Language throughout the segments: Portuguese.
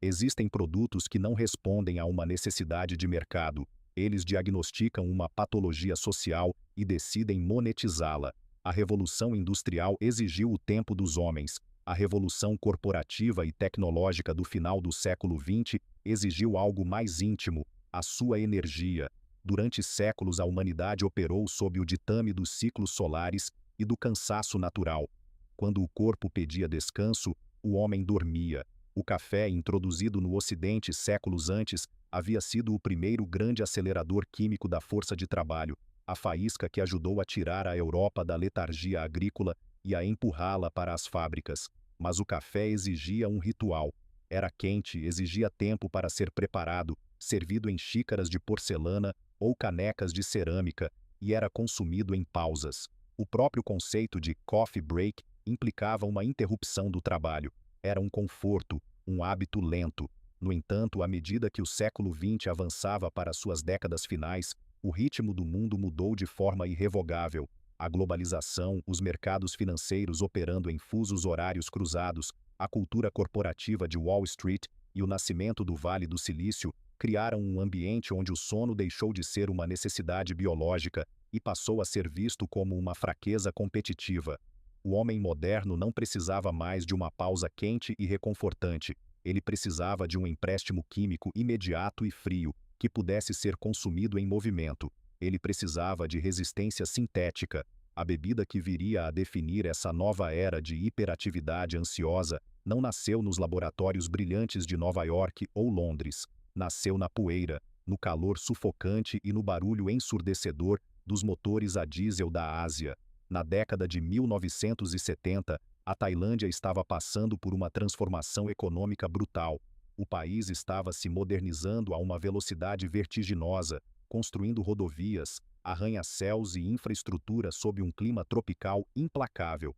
Existem produtos que não respondem a uma necessidade de mercado. Eles diagnosticam uma patologia social e decidem monetizá-la. A Revolução Industrial exigiu o tempo dos homens. A Revolução Corporativa e Tecnológica do final do século XX exigiu algo mais íntimo, a sua energia. Durante séculos a humanidade operou sob o ditame dos ciclos solares e do cansaço natural. Quando o corpo pedia descanso, o homem dormia. O café, introduzido no Ocidente séculos antes, havia sido o primeiro grande acelerador químico da força de trabalho, a faísca que ajudou a tirar a Europa da letargia agrícola e a empurrá-la para as fábricas. Mas o café exigia um ritual. Era quente, exigia tempo para ser preparado, servido em xícaras de porcelana ou canecas de cerâmica, e era consumido em pausas. O próprio conceito de coffee break implicava uma interrupção do trabalho. Era um conforto, um hábito lento. No entanto, à medida que o século XX avançava para suas décadas finais, o ritmo do mundo mudou de forma irrevogável. A globalização, os mercados financeiros operando em fusos horários cruzados, a cultura corporativa de Wall Street e o nascimento do Vale do Silício criaram um ambiente onde o sono deixou de ser uma necessidade biológica e passou a ser visto como uma fraqueza competitiva. O homem moderno não precisava mais de uma pausa quente e reconfortante. Ele precisava de um empréstimo químico imediato e frio, que pudesse ser consumido em movimento. Ele precisava de resistência sintética. A bebida que viria a definir essa nova era de hiperatividade ansiosa não nasceu nos laboratórios brilhantes de Nova York ou Londres. Nasceu na poeira, no calor sufocante e no barulho ensurdecedor dos motores a diesel da Ásia. Na década de 1970, a Tailândia estava passando por uma transformação econômica brutal. O país estava se modernizando a uma velocidade vertiginosa, construindo rodovias, arranha-céus e infraestrutura sob um clima tropical implacável.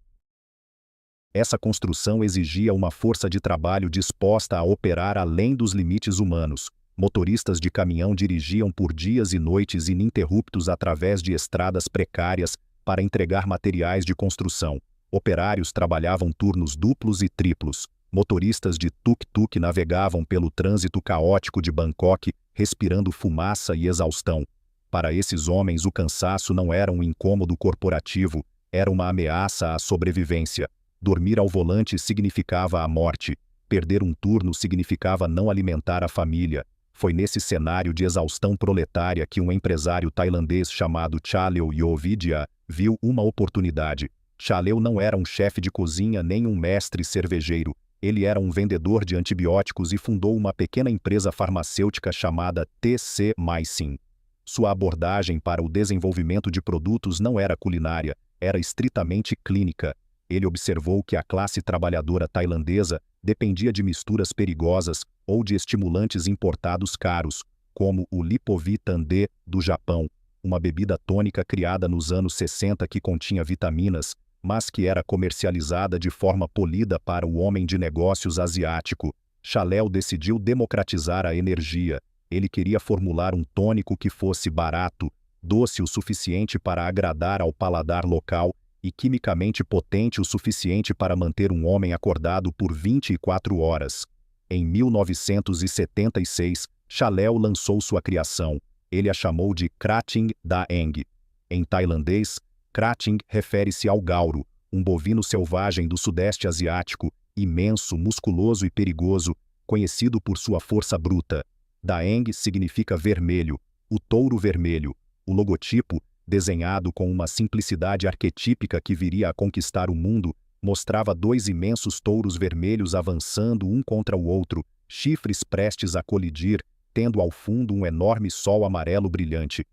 Essa construção exigia uma força de trabalho disposta a operar além dos limites humanos. Motoristas de caminhão dirigiam por dias e noites ininterruptos através de estradas precárias para entregar materiais de construção. Operários trabalhavam turnos duplos e triplos. Motoristas de tuk-tuk navegavam pelo trânsito caótico de Bangkok, respirando fumaça e exaustão. Para esses homens, o cansaço não era um incômodo corporativo, era uma ameaça à sobrevivência. Dormir ao volante significava a morte. Perder um turno significava não alimentar a família. Foi nesse cenário de exaustão proletária que um empresário tailandês chamado Chaleo Yovidia viu uma oportunidade. Chaleo não era um chefe de cozinha nem um mestre cervejeiro. Ele era um vendedor de antibióticos e fundou uma pequena empresa farmacêutica chamada TC Mycin. Sua abordagem para o desenvolvimento de produtos não era culinária, era estritamente clínica. Ele observou que a classe trabalhadora tailandesa dependia de misturas perigosas ou de estimulantes importados caros, como o Lipovitan D do Japão, uma bebida tônica criada nos anos 60 que continha vitaminas, mas que era comercializada de forma polida para o homem de negócios asiático. Chaleo decidiu democratizar a energia. Ele queria formular um tônico que fosse barato, doce o suficiente para agradar ao paladar local e quimicamente potente o suficiente para manter um homem acordado por 24 horas. Em 1976, Chaleo lançou sua criação. Ele a chamou de Krating Daeng. Em tailandês, Krating refere-se ao gauro, um bovino selvagem do sudeste asiático, imenso, musculoso e perigoso, conhecido por sua força bruta. Daeng significa vermelho, o touro vermelho. O logotipo, desenhado com uma simplicidade arquetípica que viria a conquistar o mundo, mostrava dois imensos touros vermelhos avançando um contra o outro, chifres prestes a colidir, tendo ao fundo um enorme sol amarelo brilhante.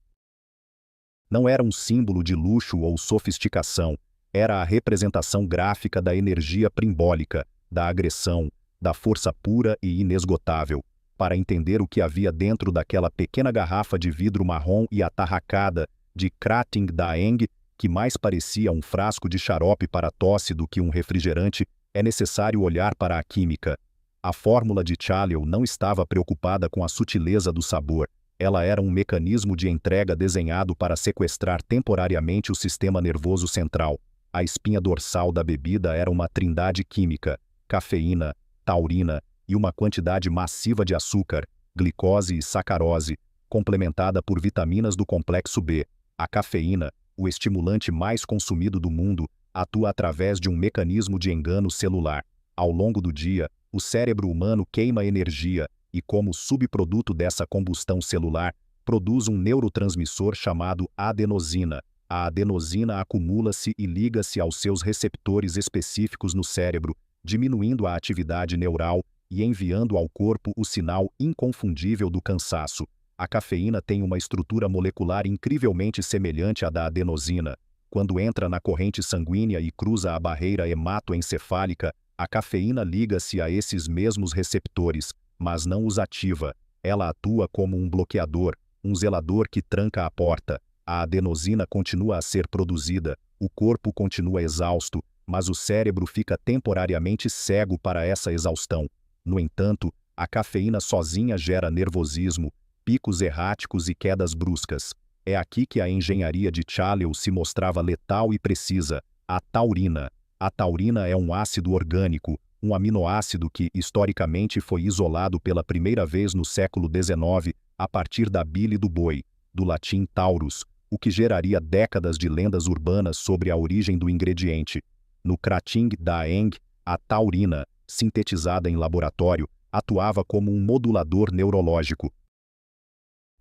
Não era um símbolo de luxo ou sofisticação, era a representação gráfica da energia primbólica, da agressão, da força pura e inesgotável. Para entender o que havia dentro daquela pequena garrafa de vidro marrom e atarracada de Krating Daeng, que mais parecia um frasco de xarope para tosse do que um refrigerante, é necessário olhar para a química. A fórmula de Chaleo não estava preocupada com a sutileza do sabor. Ela era um mecanismo de entrega desenhado para sequestrar temporariamente o sistema nervoso central. A espinha dorsal da bebida era uma trindade química: cafeína, taurina, e uma quantidade massiva de açúcar, glicose e sacarose, complementada por vitaminas do complexo B. A cafeína, o estimulante mais consumido do mundo, atua através de um mecanismo de engano celular. Ao longo do dia, o cérebro humano queima energia e, como subproduto dessa combustão celular, produz um neurotransmissor chamado adenosina. A adenosina acumula-se e liga-se aos seus receptores específicos no cérebro, diminuindo a atividade neural e enviando ao corpo o sinal inconfundível do cansaço. A cafeína tem uma estrutura molecular incrivelmente semelhante à da adenosina. Quando entra na corrente sanguínea e cruza a barreira hematoencefálica, a cafeína liga-se a esses mesmos receptores, mas não os ativa. Ela atua como um bloqueador, um zelador que tranca a porta. A adenosina continua a ser produzida, o corpo continua exausto, mas o cérebro fica temporariamente cego para essa exaustão. No entanto, a cafeína sozinha gera nervosismo, picos erráticos e quedas bruscas. É aqui que a engenharia de Chaleu se mostrava letal e precisa: a taurina. A taurina é um ácido orgânico, um aminoácido que, historicamente, foi isolado pela primeira vez no século XIX, a partir da bile do boi, do latim taurus, o que geraria décadas de lendas urbanas sobre a origem do ingrediente. No Krating da Eng, a taurina, sintetizada em laboratório, atuava como um modulador neurológico.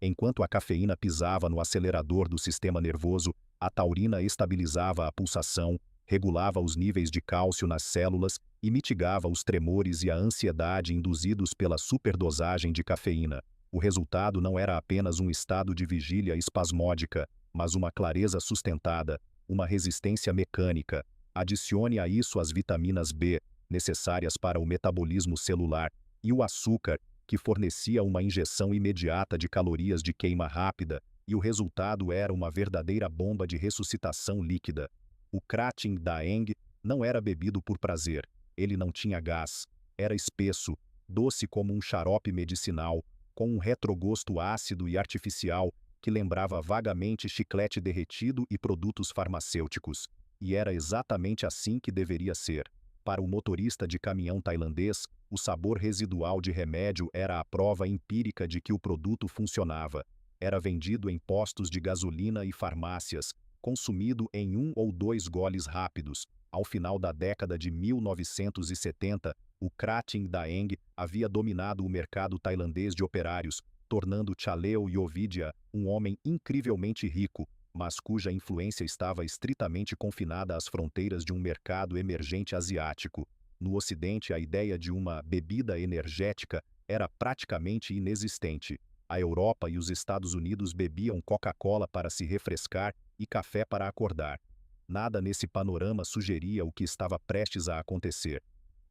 Enquanto a cafeína pisava no acelerador do sistema nervoso, a taurina estabilizava a pulsação, regulava os níveis de cálcio nas células e mitigava os tremores e a ansiedade induzidos pela superdosagem de cafeína. O resultado não era apenas um estado de vigília espasmódica, mas uma clareza sustentada, uma resistência mecânica. Adicione a isso as vitaminas B, necessárias para o metabolismo celular, e o açúcar, que fornecia uma injeção imediata de calorias de queima rápida, e o resultado era uma verdadeira bomba de ressuscitação líquida. O Krating da Eng não era bebido por prazer, ele não tinha gás, era espesso, doce como um xarope medicinal, com um retrogosto ácido e artificial que lembrava vagamente chiclete derretido e produtos farmacêuticos. E era exatamente assim que deveria ser. Para o motorista de caminhão tailandês, o sabor residual de remédio era a prova empírica de que o produto funcionava. Era vendido em postos de gasolina e farmácias, consumido em 1 ou 2 goles rápidos. Ao final da década de 1970, o Krating da Eng havia dominado o mercado tailandês de operários, tornando Chaleu Yovidia um homem incrivelmente rico, mas cuja influência estava estritamente confinada às fronteiras de um mercado emergente asiático. No Ocidente, a ideia de uma bebida energética era praticamente inexistente. A Europa e os Estados Unidos bebiam Coca-Cola para se refrescar e café para acordar. Nada nesse panorama sugeria o que estava prestes a acontecer.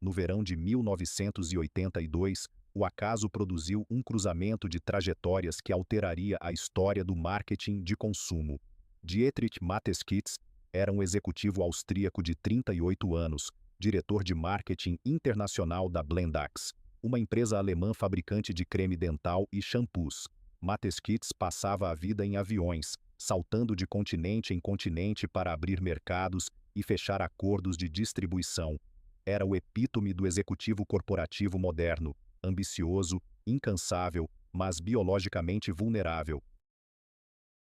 No verão de 1982, o acaso produziu um cruzamento de trajetórias que alteraria a história do marketing de consumo. Dietrich Mateschitz era um executivo austríaco de 38 anos, diretor de marketing internacional da Blendax, uma empresa alemã fabricante de creme dental e shampoos. Mateschitz passava a vida em aviões, saltando de continente em continente para abrir mercados e fechar acordos de distribuição. Era o epítome do executivo corporativo moderno, ambicioso, incansável, mas biologicamente vulnerável.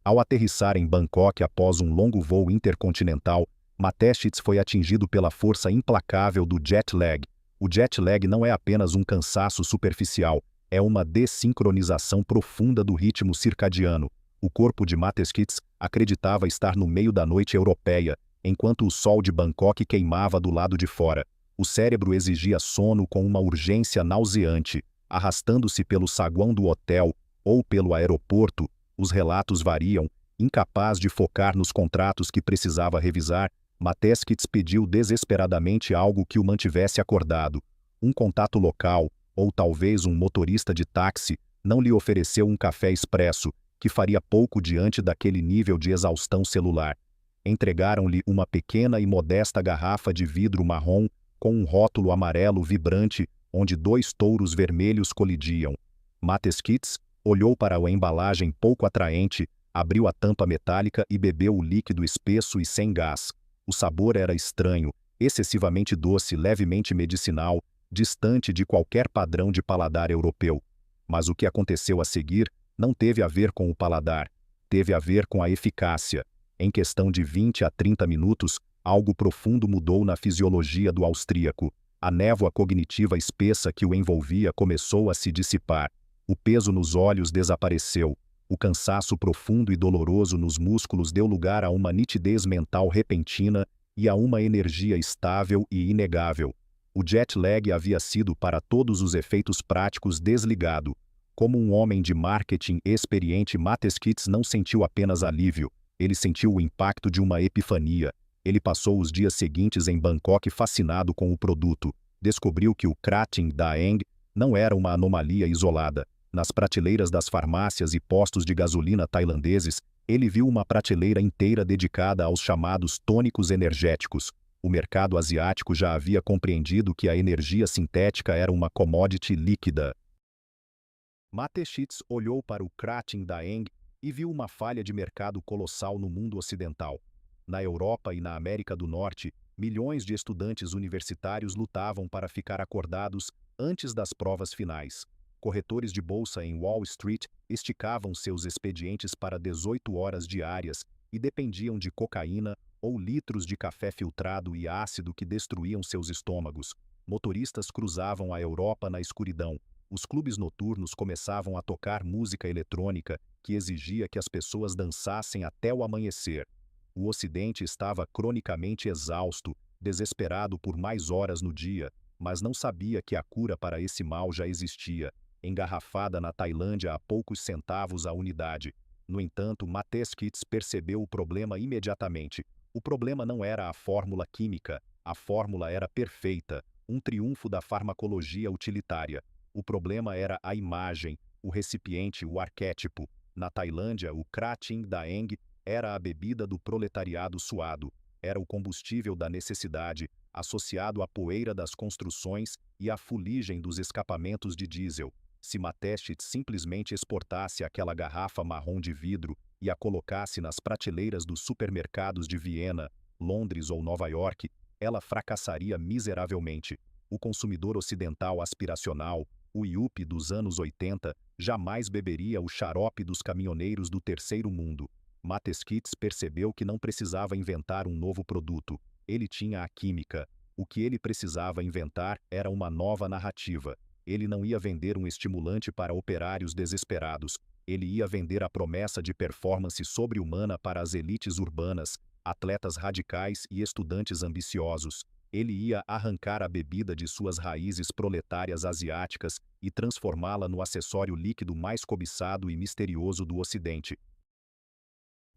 Ao aterrissar em Bangkok após um longo voo intercontinental, Mateschitz foi atingido pela força implacável do jet lag. O jet lag não é apenas um cansaço superficial, é uma desincronização profunda do ritmo circadiano. O corpo de Mateschitz acreditava estar no meio da noite europeia, enquanto o sol de Bangkok queimava do lado de fora. O cérebro exigia sono com uma urgência nauseante. Arrastando-se pelo saguão do hotel ou pelo aeroporto, os relatos variam. Incapaz de focar nos contratos que precisava revisar, Mateschitz pediu desesperadamente algo que o mantivesse acordado. Um contato local, ou talvez um motorista de táxi, não lhe ofereceu um café expresso, que faria pouco diante daquele nível de exaustão celular. Entregaram-lhe uma pequena e modesta garrafa de vidro marrom, com um rótulo amarelo vibrante, onde 2 touros vermelhos colidiam. Mateschitz olhou para a embalagem pouco atraente, abriu a tampa metálica e bebeu o líquido espesso e sem gás. O sabor era estranho, excessivamente doce, levemente medicinal, distante de qualquer padrão de paladar europeu. Mas o que aconteceu a seguir não teve a ver com o paladar, teve a ver com a eficácia. Em questão de 20 a 30 minutos, algo profundo mudou na fisiologia do austríaco. A névoa cognitiva espessa que o envolvia começou a se dissipar. O peso nos olhos desapareceu. O cansaço profundo e doloroso nos músculos deu lugar a uma nitidez mental repentina e a uma energia estável e inegável. O jet lag havia sido para todos os efeitos práticos desligado. Como um homem de marketing experiente, Mateskits não sentiu apenas alívio, ele sentiu o impacto de uma epifania. Ele passou os dias seguintes em Bangkok fascinado com o produto. Descobriu que o Kratin Daeng não era uma anomalia isolada. Nas prateleiras das farmácias e postos de gasolina tailandeses, ele viu uma prateleira inteira dedicada aos chamados tônicos energéticos. O mercado asiático já havia compreendido que a energia sintética era uma commodity líquida. Mateskits olhou para o Kratin Daeng e viu uma falha de mercado colossal no mundo ocidental. Na Europa e na América do Norte, milhões de estudantes universitários lutavam para ficar acordados antes das provas finais. Corretores de bolsa em Wall Street esticavam seus expedientes para 18 horas diárias e dependiam de cocaína ou litros de café filtrado e ácido que destruíam seus estômagos. Motoristas cruzavam a Europa na escuridão. Os clubes noturnos começavam a tocar música eletrônica que exigia que as pessoas dançassem até o amanhecer. O Ocidente estava cronicamente exausto, desesperado por mais horas no dia, mas não sabia que a cura para esse mal já existia, engarrafada na Tailândia a poucos centavos a unidade. No entanto, Mateskits percebeu o problema imediatamente. O problema não era a fórmula química, a fórmula era perfeita, um triunfo da farmacologia utilitária. O problema era a imagem, o recipiente, o arquétipo. Na Tailândia, o Kratin Daeng era a bebida do proletariado suado, era o combustível da necessidade, associado à poeira das construções e à fuligem dos escapamentos de diesel. Se Mateskits simplesmente exportasse aquela garrafa marrom de vidro e a colocasse nas prateleiras dos supermercados de Viena, Londres ou Nova York, ela fracassaria miseravelmente. O consumidor ocidental aspiracional, o IUP dos anos 80, jamais beberia o xarope dos caminhoneiros do terceiro mundo. Mateskits percebeu que não precisava inventar um novo produto. Ele tinha a química. O que ele precisava inventar era uma nova narrativa. Ele não ia vender um estimulante para operários desesperados. Ele ia vender a promessa de performance sobre-humana para as elites urbanas, atletas radicais e estudantes ambiciosos. Ele ia arrancar a bebida de suas raízes proletárias asiáticas e transformá-la no acessório líquido mais cobiçado e misterioso do Ocidente.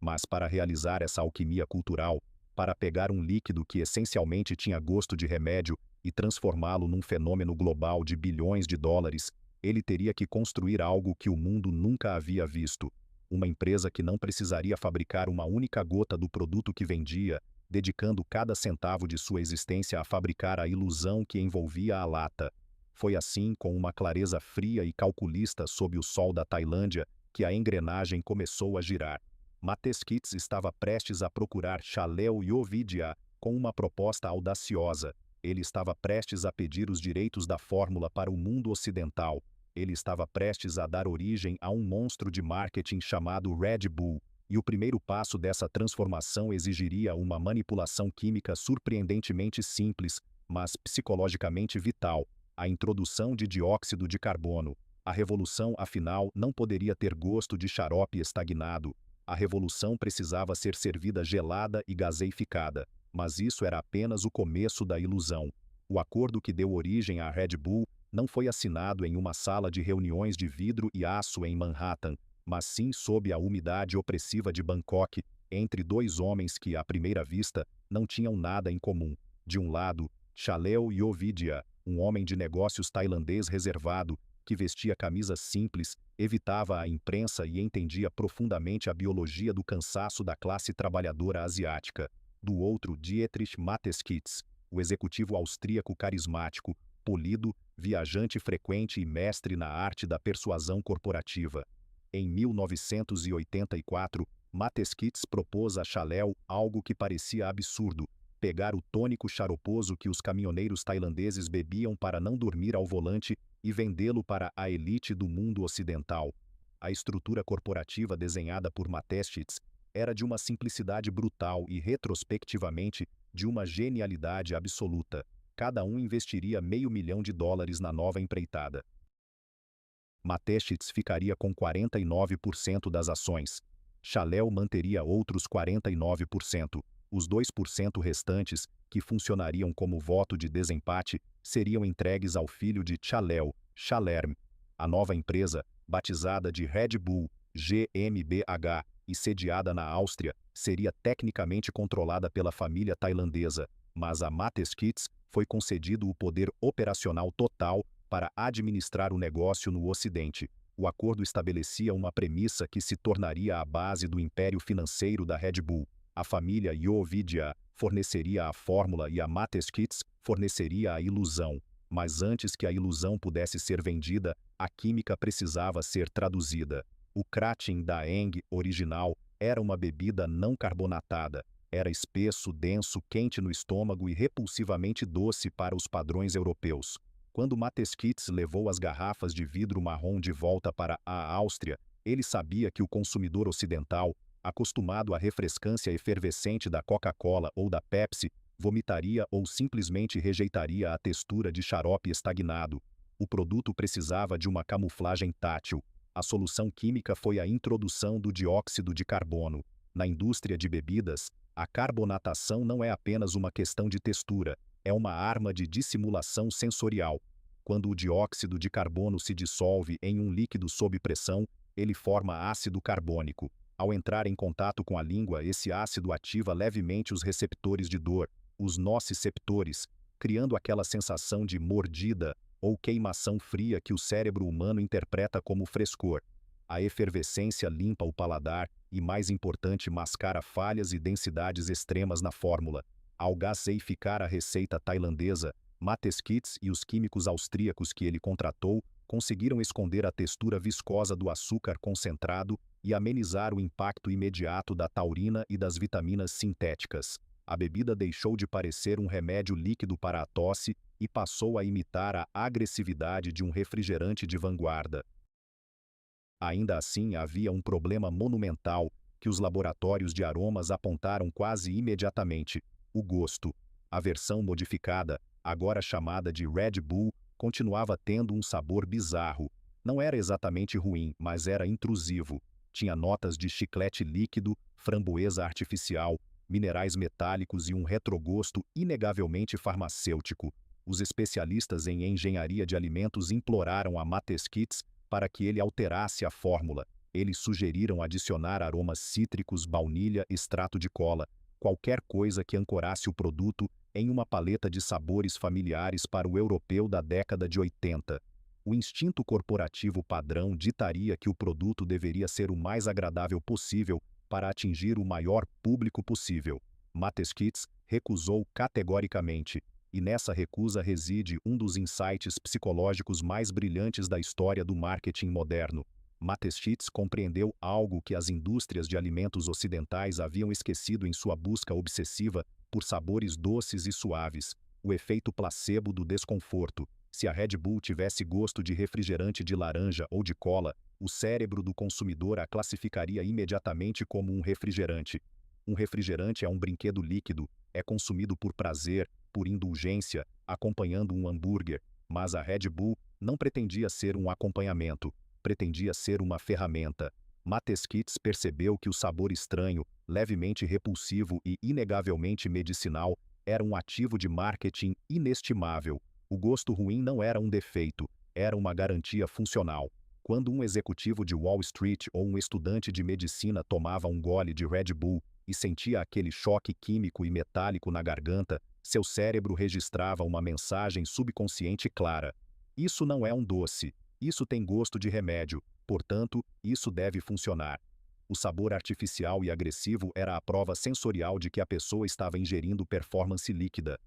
Mas para realizar essa alquimia cultural, para pegar um líquido que essencialmente tinha gosto de remédio e transformá-lo num fenômeno global de bilhões de dólares, ele teria que construir algo que o mundo nunca havia visto. Uma empresa que não precisaria fabricar uma única gota do produto que vendia, dedicando cada centavo de sua existência a fabricar a ilusão que envolvia a lata. Foi assim, com uma clareza fria e calculista sob o sol da Tailândia, que a engrenagem começou a girar. Mateskits estava prestes a procurar Chaleo Yovidia com uma proposta audaciosa. Ele estava prestes a pedir os direitos da fórmula para o mundo ocidental. Ele estava prestes a dar origem a um monstro de marketing chamado Red Bull, e o primeiro passo dessa transformação exigiria uma manipulação química surpreendentemente simples, mas psicologicamente vital: a introdução de dióxido de carbono. A revolução, afinal, não poderia ter gosto de xarope estagnado. A revolução precisava ser servida gelada e gaseificada, mas isso era apenas o começo da ilusão. O acordo que deu origem à Red Bull não foi assinado em uma sala de reuniões de vidro e aço em Manhattan, mas sim sob a umidade opressiva de Bangkok, entre dois homens que, à primeira vista, não tinham nada em comum. De um lado, Chaleo Yovidia, um homem de negócios tailandês reservado, que vestia camisas simples, evitava a imprensa e entendia profundamente a biologia do cansaço da classe trabalhadora asiática. Do outro, Dietrich Mateskits, o executivo austríaco carismático, polido, viajante frequente e mestre na arte da persuasão corporativa. Em 1984, Mateskits propôs a Chaleo algo que parecia absurdo: pegar o tônico xaroposo que os caminhoneiros tailandeses bebiam para não dormir ao volante e vendê-lo para a elite do mundo ocidental. A estrutura corporativa desenhada por Mateschitz era de uma simplicidade brutal e, retrospectivamente, de uma genialidade absoluta. Cada um investiria $500 mil na nova empreitada. Mateschitz ficaria com 49% das ações. Chalel manteria outros 49%. Os 2% restantes, que funcionariam como voto de desempate, seriam entregues ao filho de Chalel, Chalerm. A nova empresa, batizada de Red Bull GmbH e sediada na Áustria, seria tecnicamente controlada pela família tailandesa, mas a Mateschitz foi concedido o poder operacional total para administrar o negócio no Ocidente. O acordo estabelecia uma premissa que se tornaria a base do império financeiro da Red Bull. A família Yovidia forneceria a fórmula e a Mateschitz forneceria a ilusão. Mas antes que a ilusão pudesse ser vendida, a química precisava ser traduzida. O Kratin da Eng original era uma bebida não carbonatada. Era espesso, denso, quente no estômago e repulsivamente doce para os padrões europeus. Quando Mateschitz levou as garrafas de vidro marrom de volta para a Áustria, ele sabia que o consumidor ocidental, acostumado à refrescância efervescente da Coca-Cola ou da Pepsi, vomitaria ou simplesmente rejeitaria a textura de xarope estagnado. O produto precisava de uma camuflagem tátil. A solução química foi a introdução do dióxido de carbono. Na indústria de bebidas, a carbonatação não é apenas uma questão de textura, é uma arma de dissimulação sensorial. Quando o dióxido de carbono se dissolve em um líquido sob pressão, ele forma ácido carbônico. Ao entrar em contato com a língua, esse ácido ativa levemente os receptores de dor, os nociceptores, criando aquela sensação de mordida ou queimação fria que o cérebro humano interpreta como frescor. A efervescência limpa o paladar e, mais importante, mascara falhas e densidades extremas na fórmula. Ao gaseificar a receita tailandesa, Mateschitz e os químicos austríacos que ele contratou conseguiram esconder a textura viscosa do açúcar concentrado e amenizar o impacto imediato da taurina e das vitaminas sintéticas. A bebida deixou de parecer um remédio líquido para a tosse e passou a imitar a agressividade de um refrigerante de vanguarda. Ainda assim, havia um problema monumental que os laboratórios de aromas apontaram quase imediatamente: o gosto. A versão modificada, agora chamada de Red Bull, continuava tendo um sabor bizarro. Não era exatamente ruim, mas era intrusivo. Tinha notas de chiclete líquido, framboesa artificial, minerais metálicos e um retrogosto inegavelmente farmacêutico. Os especialistas em engenharia de alimentos imploraram a Mateschitz para que ele alterasse a fórmula. Eles sugeriram adicionar aromas cítricos, baunilha, extrato de cola, qualquer coisa que ancorasse o produto em uma paleta de sabores familiares para o europeu da década de 80. O instinto corporativo padrão ditaria que o produto deveria ser o mais agradável possível para atingir o maior público possível. Mateschitz recusou categoricamente, e nessa recusa reside um dos insights psicológicos mais brilhantes da história do marketing moderno. Mateschitz compreendeu algo que as indústrias de alimentos ocidentais haviam esquecido em sua busca obsessiva por sabores doces e suaves: o efeito placebo do desconforto. Se a Red Bull tivesse gosto de refrigerante de laranja ou de cola, o cérebro do consumidor a classificaria imediatamente como um refrigerante. Um refrigerante é um brinquedo líquido, é consumido por prazer, por indulgência, acompanhando um hambúrguer, mas a Red Bull não pretendia ser um acompanhamento, pretendia ser uma ferramenta. Mateschitz percebeu que o sabor estranho, levemente repulsivo e inegavelmente medicinal era um ativo de marketing inestimável. O gosto ruim não era um defeito, era uma garantia funcional. Quando um executivo de Wall Street ou um estudante de medicina tomava um gole de Red Bull e sentia aquele choque químico e metálico na garganta, seu cérebro registrava uma mensagem subconsciente clara: isso não é um doce, isso tem gosto de remédio, portanto, isso deve funcionar. O sabor artificial e agressivo era a prova sensorial de que a pessoa estava ingerindo performance líquida.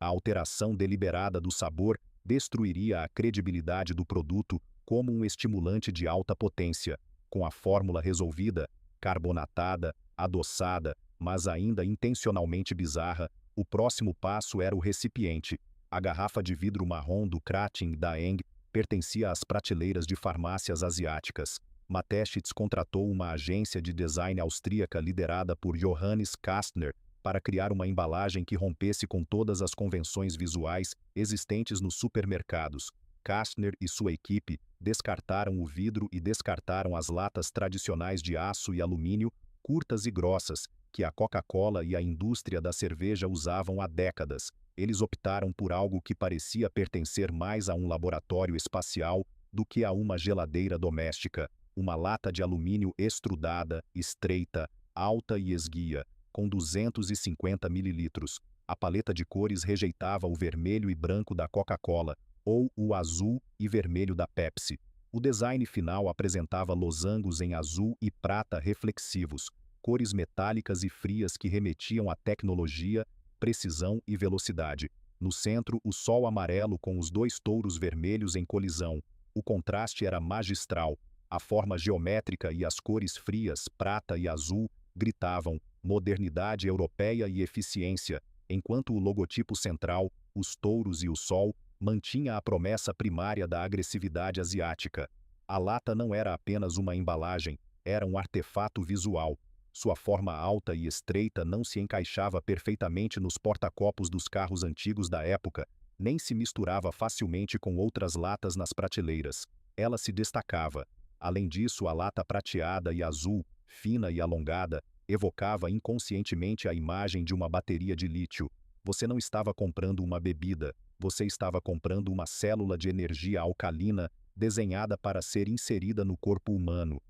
A alteração deliberada do sabor destruiria a credibilidade do produto como um estimulante de alta potência. Com a fórmula resolvida, carbonatada, adoçada, Mas ainda intencionalmente bizarra, o próximo passo era o recipiente. A garrafa de vidro marrom do Kratin Daeng pertencia às prateleiras de farmácias asiáticas. Mateschitz contratou uma agência de design austríaca liderada por Johannes Kastner para criar uma embalagem que rompesse com todas as convenções visuais existentes nos supermercados. Kastner e sua equipe descartaram o vidro e descartaram as latas tradicionais de aço e alumínio, curtas e grossas, que a Coca-Cola e a indústria da cerveja usavam há décadas. Eles optaram por algo que parecia pertencer mais a um laboratório espacial do que a uma geladeira doméstica. Uma lata de alumínio extrudada, estreita, alta e esguia, com 250 mililitros. A paleta de cores rejeitava o vermelho e branco da Coca-Cola, ou o azul e vermelho da Pepsi. O design final apresentava losangos em azul e prata reflexivos, cores metálicas e frias que remetiam à tecnologia, precisão e velocidade. No centro, o sol amarelo com os dois touros vermelhos em colisão. O contraste era magistral. A forma geométrica e as cores frias, prata e azul, gritavam modernidade europeia e eficiência, enquanto o logotipo central, os touros e o sol, mantinha a promessa primária da agressividade asiática. A lata não era apenas uma embalagem, era um artefato visual. Sua forma alta e estreita não se encaixava perfeitamente nos porta-copos dos carros antigos da época, nem se misturava facilmente com outras latas nas prateleiras. Ela se destacava. Além disso, a lata prateada e azul, fina e alongada, evocava inconscientemente a imagem de uma bateria de lítio. Você não estava comprando uma bebida, você estava comprando uma célula de energia alcalina desenhada para ser inserida no corpo humano.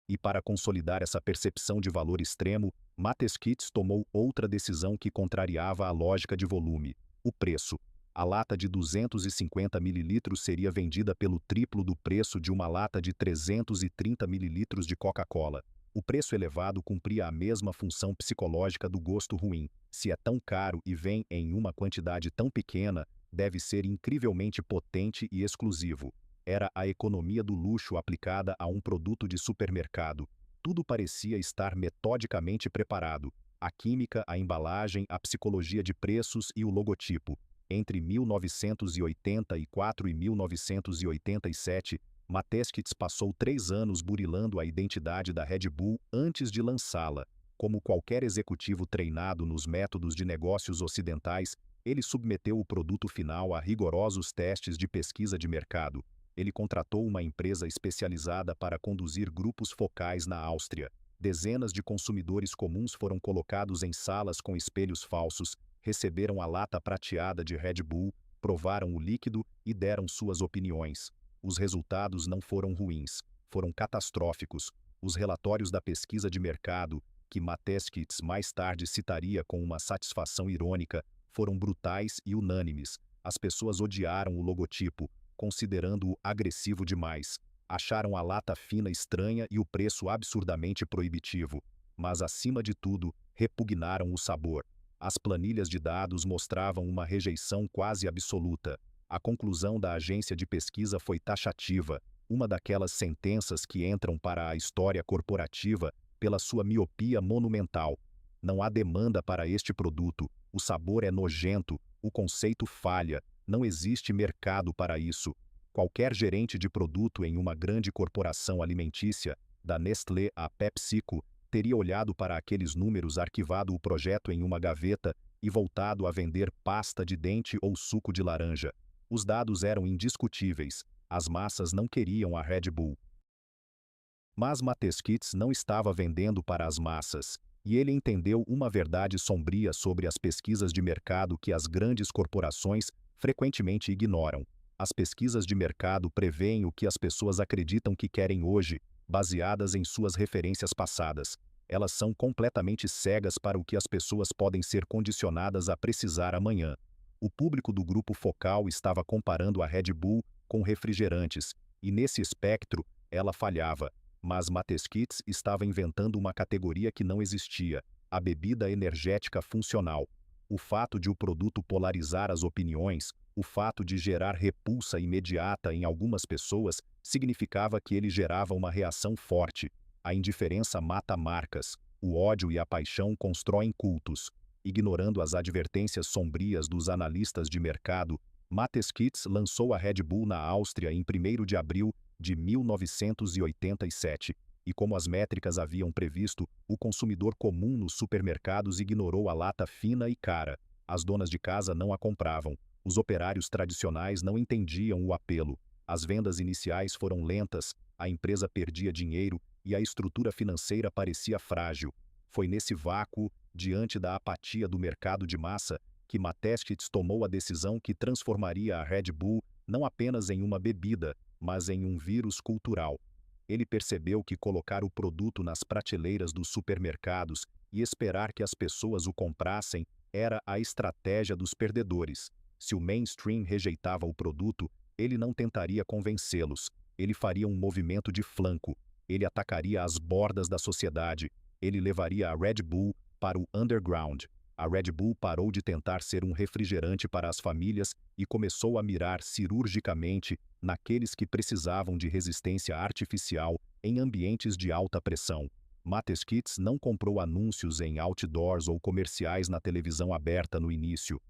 E para consolidar essa percepção de valor extremo, Mateschitz tomou outra decisão que contrariava a lógica de volume: o preço. A lata de 250 mililitros seria vendida pelo triplo do preço de uma lata de 330 mililitros de Coca-Cola. O preço elevado cumpria a mesma função psicológica do gosto ruim. Se é tão caro e vem em uma quantidade tão pequena, deve ser incrivelmente potente e exclusivo. Era a economia do luxo aplicada a um produto de supermercado. Tudo parecia estar metodicamente preparado: a química, a embalagem, a psicologia de preços e o logotipo. Entre 1984 e 1987, Mateschitz passou 3 anos burilando a identidade da Red Bull antes de lançá-la. Como qualquer executivo treinado nos métodos de negócios ocidentais, ele submeteu o produto final a rigorosos testes de pesquisa de mercado. Ele contratou uma empresa especializada para conduzir grupos focais na Áustria. Dezenas de consumidores comuns foram colocados em salas com espelhos falsos, receberam a lata prateada de Red Bull, provaram o líquido e deram suas opiniões. Os resultados não foram ruins, foram catastróficos. Os relatórios da pesquisa de mercado, que Mateschitz mais tarde citaria com uma satisfação irônica, foram brutais e unânimes. As pessoas odiaram o logotipo, considerando-o agressivo demais. Acharam a lata fina estranha e o preço absurdamente proibitivo. Mas, acima de tudo, repugnaram o sabor. As planilhas de dados mostravam uma rejeição quase absoluta. A conclusão da agência de pesquisa foi taxativa, uma daquelas sentenças que entram para a história corporativa pela sua miopia monumental. Não há demanda para este produto, o sabor é nojento, o conceito falha, não existe mercado para isso. Qualquer gerente de produto em uma grande corporação alimentícia, da Nestlé à PepsiCo, teria olhado para aqueles números, arquivado o projeto em uma gaveta e voltado a vender pasta de dente ou suco de laranja. Os dados eram indiscutíveis. As massas não queriam a Red Bull. Mas Mateschitz não estava vendendo para as massas, e ele entendeu uma verdade sombria sobre as pesquisas de mercado que as grandes corporações frequentemente ignoram. As pesquisas de mercado preveem o que as pessoas acreditam que querem hoje, baseadas em suas referências passadas. Elas são completamente cegas para o que as pessoas podem ser condicionadas a precisar amanhã. O público do grupo focal estava comparando a Red Bull com refrigerantes, e nesse espectro, ela falhava. Mas Mateschitz estava inventando uma categoria que não existia: a bebida energética funcional. O fato de o produto polarizar as opiniões, o fato de gerar repulsa imediata em algumas pessoas, significava que ele gerava uma reação forte. A indiferença mata marcas. O ódio e a paixão constroem cultos. Ignorando as advertências sombrias dos analistas de mercado, Mateskitz lançou a Red Bull na Áustria em 1º de abril de 1987, e como as métricas haviam previsto, o consumidor comum nos supermercados ignorou a lata fina e cara. As donas de casa não a compravam, os operários tradicionais não entendiam o apelo, as vendas iniciais foram lentas, a empresa perdia dinheiro e a estrutura financeira parecia frágil. Foi nesse vácuo, diante da apatia do mercado de massa, que Mateskitz tomou a decisão que transformaria a Red Bull não apenas em uma bebida, mas em um vírus cultural. Ele percebeu que colocar o produto nas prateleiras dos supermercados e esperar que as pessoas o comprassem era a estratégia dos perdedores. Se o mainstream rejeitava o produto, ele não tentaria convencê-los, ele faria um movimento de flanco, ele atacaria as bordas da sociedade, ele levaria a Red Bull para o underground. A Red Bull parou de tentar ser um refrigerante para as famílias e começou a mirar cirurgicamente naqueles que precisavam de resistência artificial em ambientes de alta pressão. Mateskitz não comprou anúncios em outdoors ou comerciais na televisão aberta no início.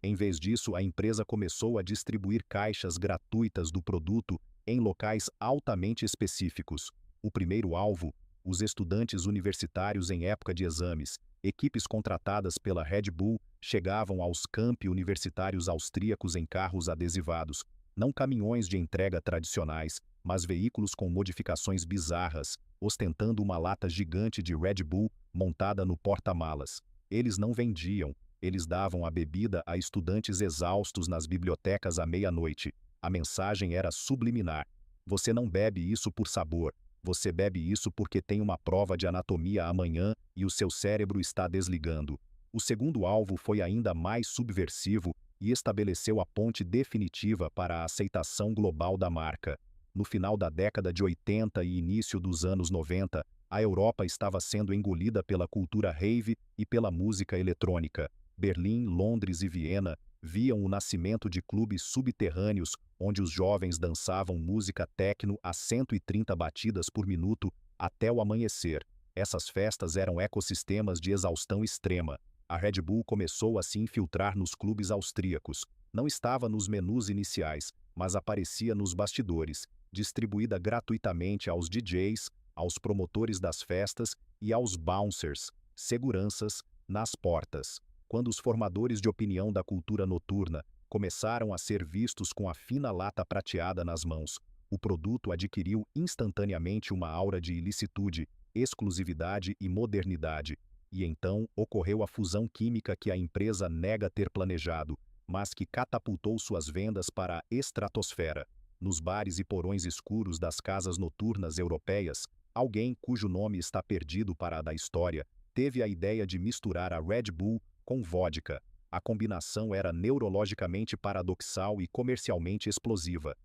Em vez disso, a empresa começou a distribuir caixas gratuitas do produto em locais altamente específicos. O primeiro alvo, os estudantes universitários em época de exames. Equipes contratadas pela Red Bull chegavam aos campi universitários austríacos em carros adesivados, não caminhões de entrega tradicionais, mas veículos com modificações bizarras, ostentando uma lata gigante de Red Bull montada no porta-malas. Eles não vendiam, eles davam a bebida a estudantes exaustos nas bibliotecas à meia-noite. A mensagem era subliminar. Você não bebe isso por sabor. Você bebe isso porque tem uma prova de anatomia amanhã e o seu cérebro está desligando. O segundo alvo foi ainda mais subversivo e estabeleceu a ponte definitiva para a aceitação global da marca. No final da década de 80 e início dos anos 90, a Europa estava sendo engolida pela cultura rave e pela música eletrônica. Berlim, Londres e Viena viam o nascimento de clubes subterrâneos onde os jovens dançavam música techno a 130 batidas por minuto até o amanhecer. Essas festas eram ecossistemas de exaustão extrema. A Red Bull começou a se infiltrar nos clubes austríacos. Não estava nos menus iniciais, mas aparecia nos bastidores, distribuída gratuitamente aos DJs, aos promotores das festas e aos bouncers, seguranças, nas portas. Quando os formadores de opinião da cultura noturna começaram a ser vistos com a fina lata prateada nas mãos, o produto adquiriu instantaneamente uma aura de ilicitude, exclusividade e modernidade. E então ocorreu a fusão química que a empresa nega ter planejado, mas que catapultou suas vendas para a estratosfera. Nos bares e porões escuros das casas noturnas europeias, alguém cujo nome está perdido para a da história, teve a ideia de misturar a Red Bull com vodka. A combinação era neurologicamente paradoxal e comercialmente explosiva.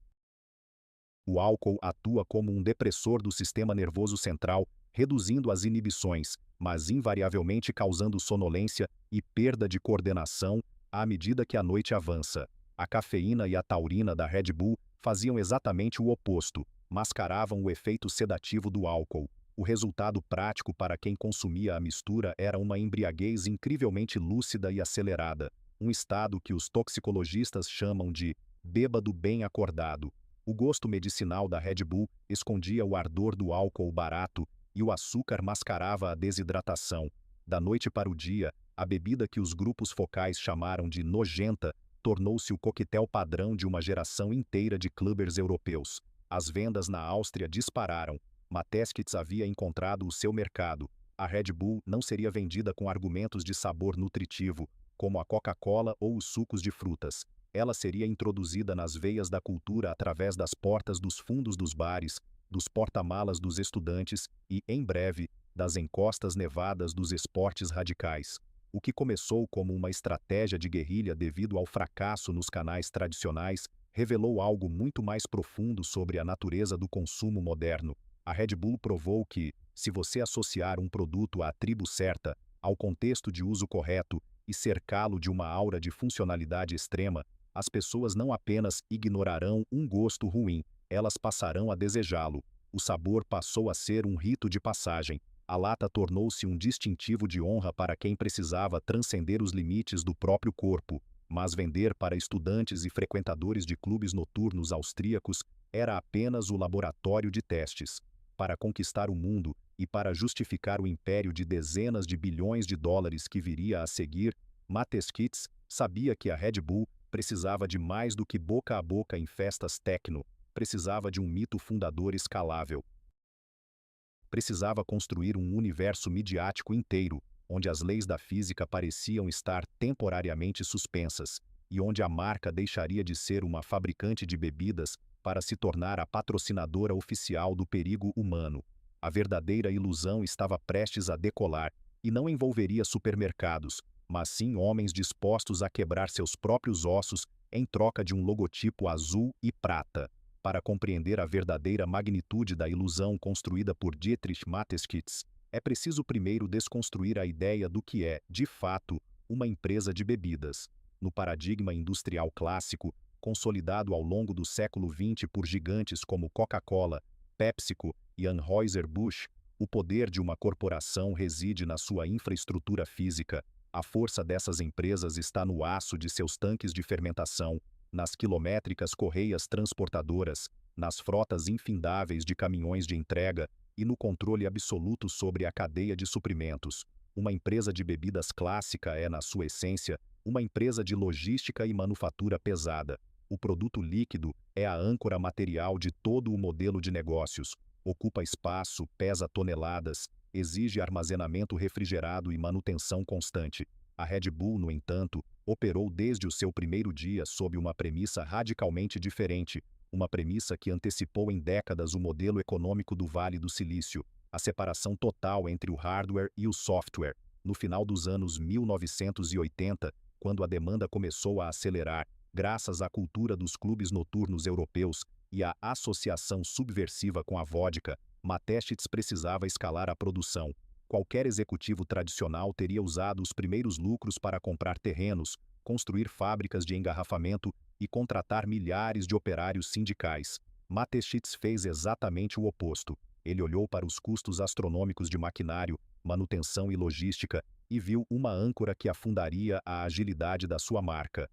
O álcool atua como um depressor do sistema nervoso central, reduzindo as inibições, mas invariavelmente causando sonolência e perda de coordenação à medida que a noite avança. A cafeína e a taurina da Red Bull faziam exatamente o oposto, mascaravam o efeito sedativo do álcool. O resultado prático para quem consumia a mistura era uma embriaguez incrivelmente lúcida e acelerada, um estado que os toxicologistas chamam de bêbado bem acordado. O gosto medicinal da Red Bull escondia o ardor do álcool barato e o açúcar mascarava a desidratação. Da noite para o dia, a bebida que os grupos focais chamaram de nojenta tornou-se o coquetel padrão de uma geração inteira de clubbers europeus. As vendas na Áustria dispararam. Mateskitz havia encontrado o seu mercado. A Red Bull não seria vendida com argumentos de sabor nutritivo, como a Coca-Cola ou os sucos de frutas. Ela seria introduzida nas veias da cultura através das portas dos fundos dos bares, dos porta-malas dos estudantes e, em breve, das encostas nevadas dos esportes radicais. O que começou como uma estratégia de guerrilha devido ao fracasso nos canais tradicionais, revelou algo muito mais profundo sobre a natureza do consumo moderno. A Red Bull provou que, se você associar um produto à tribo certa, ao contexto de uso correto e cercá-lo de uma aura de funcionalidade extrema, as pessoas não apenas ignorarão um gosto ruim, elas passarão a desejá-lo. O sabor passou a ser um rito de passagem. A lata tornou-se um distintivo de honra para quem precisava transcender os limites do próprio corpo, mas vender para estudantes e frequentadores de clubes noturnos austríacos era apenas o laboratório de testes. Para conquistar o mundo e para justificar o império de dezenas de bilhões de dólares que viria a seguir, Mateskits sabia que a Red Bull precisava de mais do que boca a boca em festas techno, precisava de um mito fundador escalável. Precisava construir um universo midiático inteiro, onde as leis da física pareciam estar temporariamente suspensas, e onde a marca deixaria de ser uma fabricante de bebidas para se tornar a patrocinadora oficial do perigo humano. A verdadeira ilusão estava prestes a decolar, e não envolveria supermercados, mas sim homens dispostos a quebrar seus próprios ossos em troca de um logotipo azul e prata. Para compreender a verdadeira magnitude da ilusão construída por Dietrich Mateschitz, é preciso primeiro desconstruir a ideia do que é, de fato, uma empresa de bebidas. No paradigma industrial clássico, consolidado ao longo do século XX por gigantes como Coca-Cola, PepsiCo e Anheuser-Busch, o poder de uma corporação reside na sua infraestrutura física. A força dessas empresas está no aço de seus tanques de fermentação, nas quilométricas correias transportadoras, nas frotas infindáveis de caminhões de entrega e no controle absoluto sobre a cadeia de suprimentos. Uma empresa de bebidas clássica é, na sua essência, uma empresa de logística e manufatura pesada. O produto líquido é a âncora material de todo o modelo de negócios. Ocupa espaço, pesa toneladas, exige armazenamento refrigerado e manutenção constante. A Red Bull, no entanto, operou desde o seu primeiro dia sob uma premissa radicalmente diferente, uma premissa que antecipou em décadas o modelo econômico do Vale do Silício, a separação total entre o hardware e o software. No final dos anos 1980, quando a demanda começou a acelerar, graças à cultura dos clubes noturnos europeus e à associação subversiva com a vodka, Mateschitz precisava escalar a produção. Qualquer executivo tradicional teria usado os primeiros lucros para comprar terrenos, construir fábricas de engarrafamento e contratar milhares de operários sindicais. Mateschitz fez exatamente o oposto. Ele olhou para os custos astronômicos de maquinário, manutenção e logística e viu uma âncora que afundaria a agilidade da sua marca.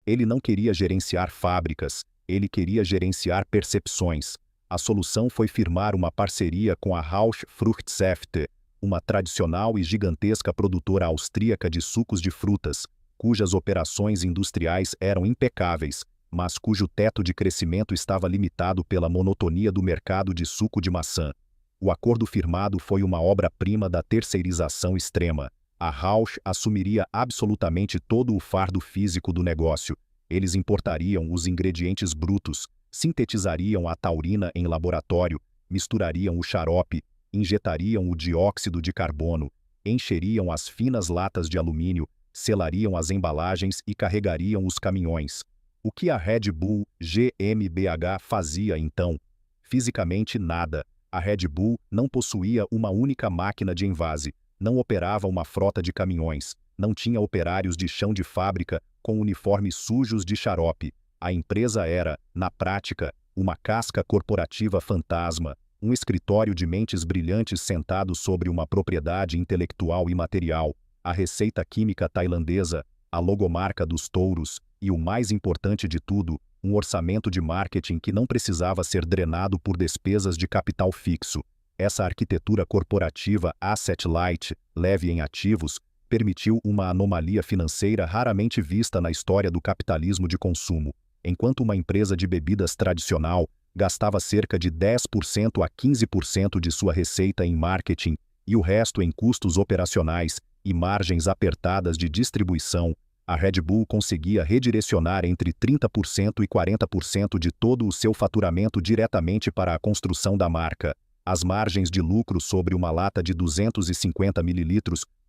Ele não queria gerenciar fábricas, ele queria gerenciar percepções. A solução foi firmar uma parceria com a Rausch Fruchtsäfte, uma tradicional e gigantesca produtora austríaca de sucos de frutas, cujas operações industriais eram impecáveis, mas cujo teto de crescimento estava limitado pela monotonia do mercado de suco de maçã. O acordo firmado foi uma obra-prima da terceirização extrema. A Rausch assumiria absolutamente todo o fardo físico do negócio. Eles importariam os ingredientes brutos, sintetizariam a taurina em laboratório, misturariam o xarope, injetariam o dióxido de carbono, encheriam as finas latas de alumínio, selariam as embalagens e carregariam os caminhões. O que a Red Bull GmbH fazia então? Fisicamente nada. A Red Bull não possuía uma única máquina de envase, não operava uma frota de caminhões, não tinha operários de chão de fábrica com uniformes sujos de xarope. A empresa era, na prática, uma casca corporativa fantasma, um escritório de mentes brilhantes sentado sobre uma propriedade intelectual imaterial, a receita química tailandesa, a logomarca dos touros e, o mais importante de tudo, um orçamento de marketing que não precisava ser drenado por despesas de capital fixo. Essa arquitetura corporativa asset-light, leve em ativos, permitiu uma anomalia financeira raramente vista na história do capitalismo de consumo. Enquanto uma empresa de bebidas tradicional gastava cerca de 10% a 15% de sua receita em marketing e o resto em custos operacionais e margens apertadas de distribuição, a Red Bull conseguia redirecionar entre 30% e 40% de todo o seu faturamento diretamente para a construção da marca. As margens de lucro sobre uma lata de 250 ml,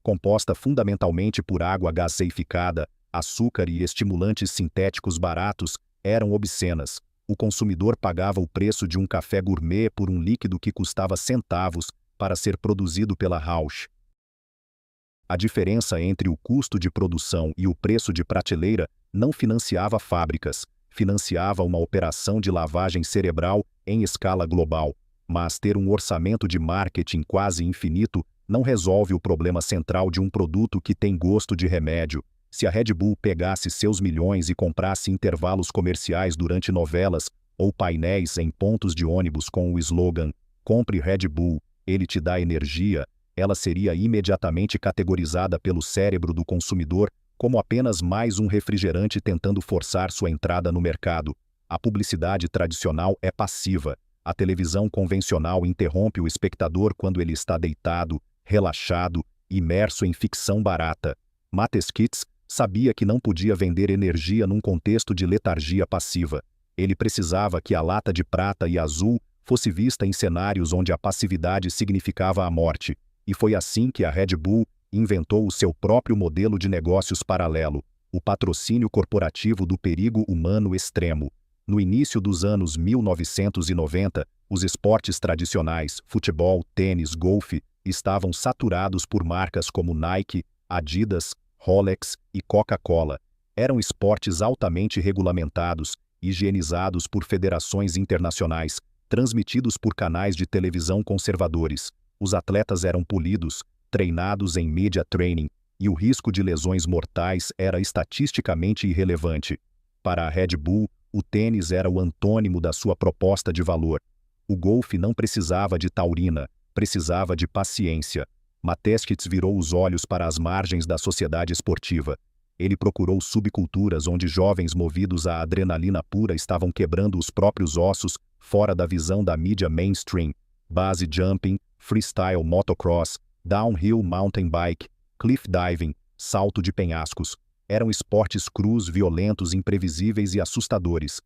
composta fundamentalmente por água gaseificada, açúcar e estimulantes sintéticos baratos, eram obscenas. O consumidor pagava o preço de um café gourmet por um líquido que custava centavos para ser produzido pela Rausch. A diferença entre o custo de produção e o preço de prateleira não financiava fábricas, financiava uma operação de lavagem cerebral em escala global. Mas ter um orçamento de marketing quase infinito não resolve o problema central de um produto que tem gosto de remédio. Se a Red Bull pegasse seus milhões e comprasse intervalos comerciais durante novelas ou painéis em pontos de ônibus com o slogan "Compre Red Bull, ele te dá energia", ela seria imediatamente categorizada pelo cérebro do consumidor como apenas mais um refrigerante tentando forçar sua entrada no mercado. A publicidade tradicional é passiva. A televisão convencional interrompe o espectador quando ele está deitado, relaxado, imerso em ficção barata. Matt Skitz sabia que não podia vender energia num contexto de letargia passiva. Ele precisava que a lata de prata e azul fosse vista em cenários onde a passividade significava a morte. E foi assim que a Red Bull inventou o seu próprio modelo de negócios paralelo, o patrocínio corporativo do perigo humano extremo. No início dos anos 1990, os esportes tradicionais, futebol, tênis, golfe, estavam saturados por marcas como Nike, Adidas, Rolex e Coca-Cola. Eram esportes altamente regulamentados, higienizados por federações internacionais, transmitidos por canais de televisão conservadores. Os atletas eram polidos, treinados em media training, e o risco de lesões mortais era estatisticamente irrelevante. Para a Red Bull, o tênis era o antônimo da sua proposta de valor. O golfe não precisava de taurina, precisava de paciência. Mateskitz virou os olhos para as margens da sociedade esportiva. Ele procurou subculturas onde jovens movidos à adrenalina pura estavam quebrando os próprios ossos fora da visão da mídia mainstream. Base jumping, freestyle motocross, downhill mountain bike, cliff diving, salto de penhascos. Eram esportes crus, violentos, imprevisíveis e assustadores.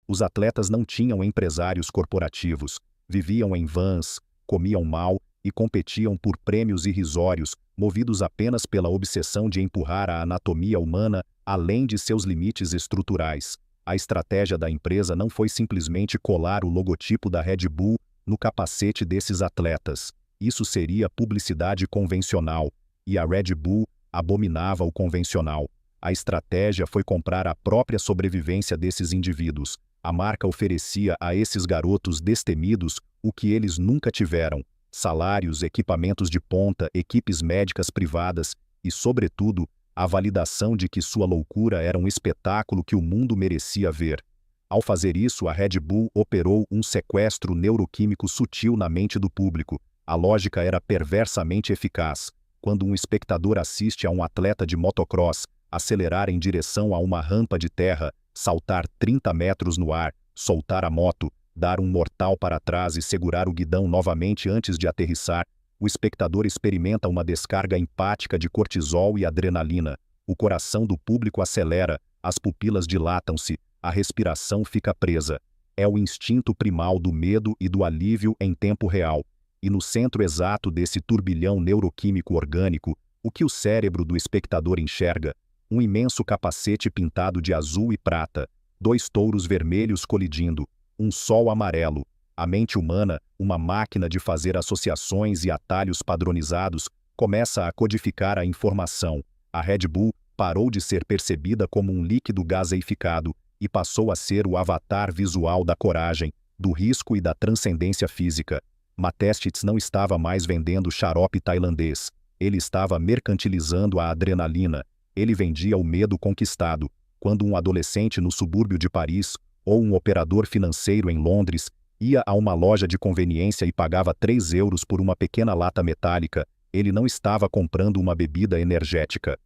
Os atletas não tinham empresários corporativos, viviam em vans, comiam mal e competiam por prêmios irrisórios, movidos apenas pela obsessão de empurrar a anatomia humana além de seus limites estruturais. A estratégia da empresa não foi simplesmente colar o logotipo da Red Bull no capacete desses atletas. Isso seria publicidade convencional, e a Red Bull abominava o convencional. A estratégia foi comprar a própria sobrevivência desses indivíduos. A marca oferecia a esses garotos destemidos o que eles nunca tiveram: salários, equipamentos de ponta, equipes médicas privadas e, sobretudo, a validação de que sua loucura era um espetáculo que o mundo merecia ver. Ao fazer isso, a Red Bull operou um sequestro neuroquímico sutil na mente do público. A lógica era perversamente eficaz. Quando um espectador assiste a um atleta de motocross acelerar em direção a uma rampa de terra, saltar 30 metros no ar, soltar a moto, dar um mortal para trás e segurar o guidão novamente antes de aterrissar, o espectador experimenta uma descarga empática de cortisol e adrenalina. O coração do público acelera, as pupilas dilatam-se, a respiração fica presa. É o instinto primal do medo e do alívio em tempo real. E no centro exato desse turbilhão neuroquímico orgânico, o que o cérebro do espectador enxerga? Um imenso capacete pintado de azul e prata, 2 touros vermelhos colidindo, um sol amarelo. A mente humana, uma máquina de fazer associações e atalhos padronizados, começa a codificar a informação. A Red Bull parou de ser percebida como um líquido gaseificado e passou a ser o avatar visual da coragem, do risco e da transcendência física. Mateskitz não estava mais vendendo xarope tailandês. Ele estava mercantilizando a adrenalina. Ele vendia o medo conquistado. Quando um adolescente no subúrbio de Paris, ou um operador financeiro em Londres, ia a uma loja de conveniência e pagava 3 euros por uma pequena lata metálica, ele não estava comprando uma bebida energética.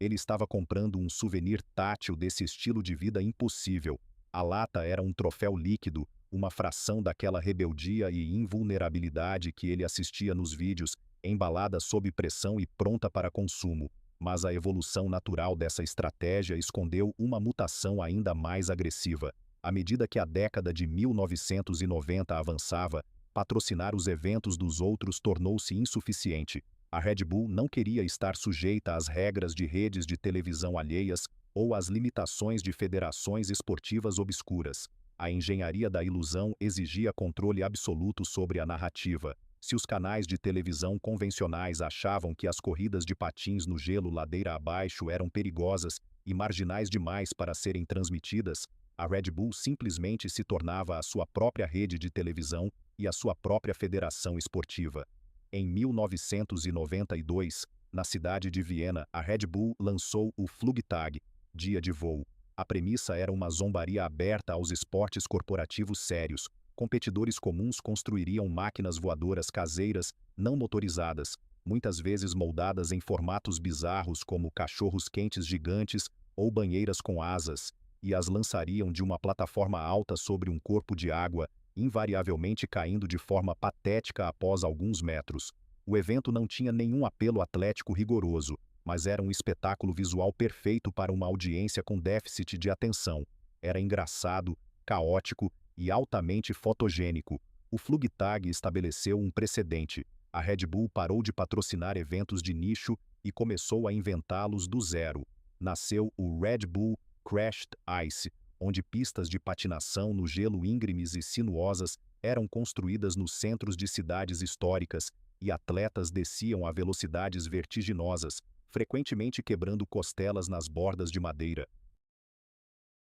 Ele estava comprando um souvenir tátil desse estilo de vida impossível. A lata era um troféu líquido, uma fração daquela rebeldia e invulnerabilidade que ele assistia nos vídeos, embalada sob pressão e pronta para consumo. Mas a evolução natural dessa estratégia escondeu uma mutação ainda mais agressiva. À medida que a década de 1990 avançava, patrocinar os eventos dos outros tornou-se insuficiente. A Red Bull não queria estar sujeita às regras de redes de televisão alheias ou às limitações de federações esportivas obscuras. A engenharia da ilusão exigia controle absoluto sobre a narrativa. Se os canais de televisão convencionais achavam que as corridas de patins no gelo ladeira abaixo eram perigosas e marginais demais para serem transmitidas, A Red Bull simplesmente se tornava a sua própria rede de televisão e a sua própria federação esportiva. Em 1992, na cidade de Viena, a Red Bull lançou o Flugtag, dia de voo. A premissa era uma zombaria aberta aos esportes corporativos sérios. Competidores comuns construiriam máquinas voadoras caseiras, não motorizadas, muitas vezes moldadas em formatos bizarros como cachorros quentes gigantes ou banheiras com asas, e as lançariam de uma plataforma alta sobre um corpo de água, invariavelmente caindo de forma patética após alguns metros. O evento não tinha nenhum apelo atlético rigoroso, mas era um espetáculo visual perfeito para uma audiência com déficit de atenção. Era engraçado, caótico e altamente fotogênico. O Flugtag estabeleceu um precedente. A Red Bull parou de patrocinar eventos de nicho e começou a inventá-los do zero. Nasceu o Red Bull Crashed Ice, onde pistas de patinação no gelo íngremes e sinuosas eram construídas nos centros de cidades históricas e atletas desciam a velocidades vertiginosas, frequentemente quebrando costelas nas bordas de madeira.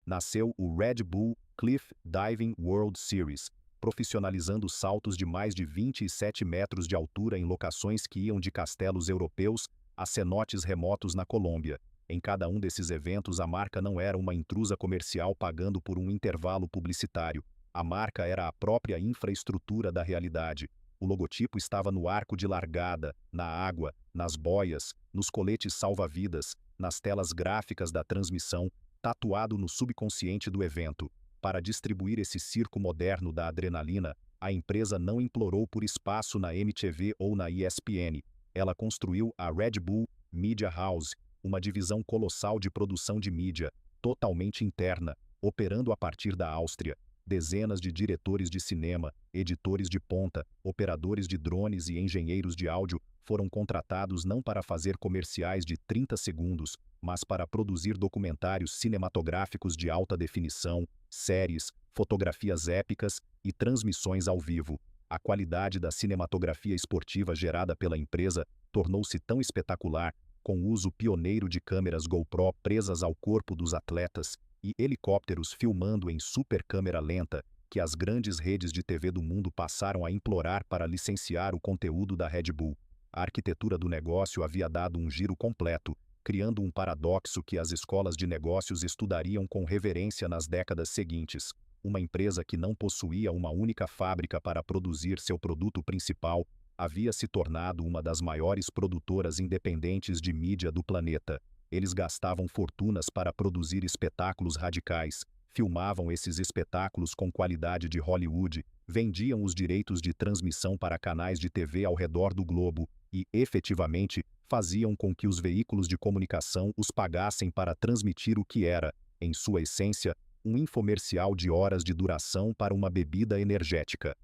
Nasceu o Red Bull Cliff Diving World Series, profissionalizando saltos de mais de 27 metros de altura em locações que iam de castelos europeus a cenotes remotos na Colômbia. Em cada um desses eventos, a marca não era uma intrusa comercial pagando por um intervalo publicitário. A marca era a própria infraestrutura da realidade. O logotipo estava no arco de largada, na água, nas boias, nos coletes salva-vidas, nas telas gráficas da transmissão, tatuado no subconsciente do evento. Para distribuir esse circo moderno da adrenalina, a empresa não implorou por espaço na MTV ou na ESPN. Ela construiu a Red Bull Media House, uma divisão colossal de produção de mídia, totalmente interna, operando a partir da Áustria. Dezenas de diretores de cinema, editores de ponta, operadores de drones e engenheiros de áudio foram contratados não para fazer comerciais de 30 segundos, mas para produzir documentários cinematográficos de alta definição, séries, fotografias épicas e transmissões ao vivo. A qualidade da cinematografia esportiva gerada pela empresa tornou-se tão espetacular, com o uso pioneiro de câmeras GoPro presas ao corpo dos atletas e helicópteros filmando em super câmera lenta, que as grandes redes de TV do mundo passaram a implorar para licenciar o conteúdo da Red Bull. A arquitetura do negócio havia dado um giro completo, criando um paradoxo que as escolas de negócios estudariam com reverência nas décadas seguintes. Uma empresa que não possuía uma única fábrica para produzir seu produto principal, havia se tornado uma das maiores produtoras independentes de mídia do planeta. Eles gastavam fortunas para produzir espetáculos radicais, filmavam esses espetáculos com qualidade de Hollywood, vendiam os direitos de transmissão para canais de TV ao redor do globo e, efetivamente, faziam com que os veículos de comunicação os pagassem para transmitir o que era, em sua essência, um infomercial de horas de duração para uma bebida energética.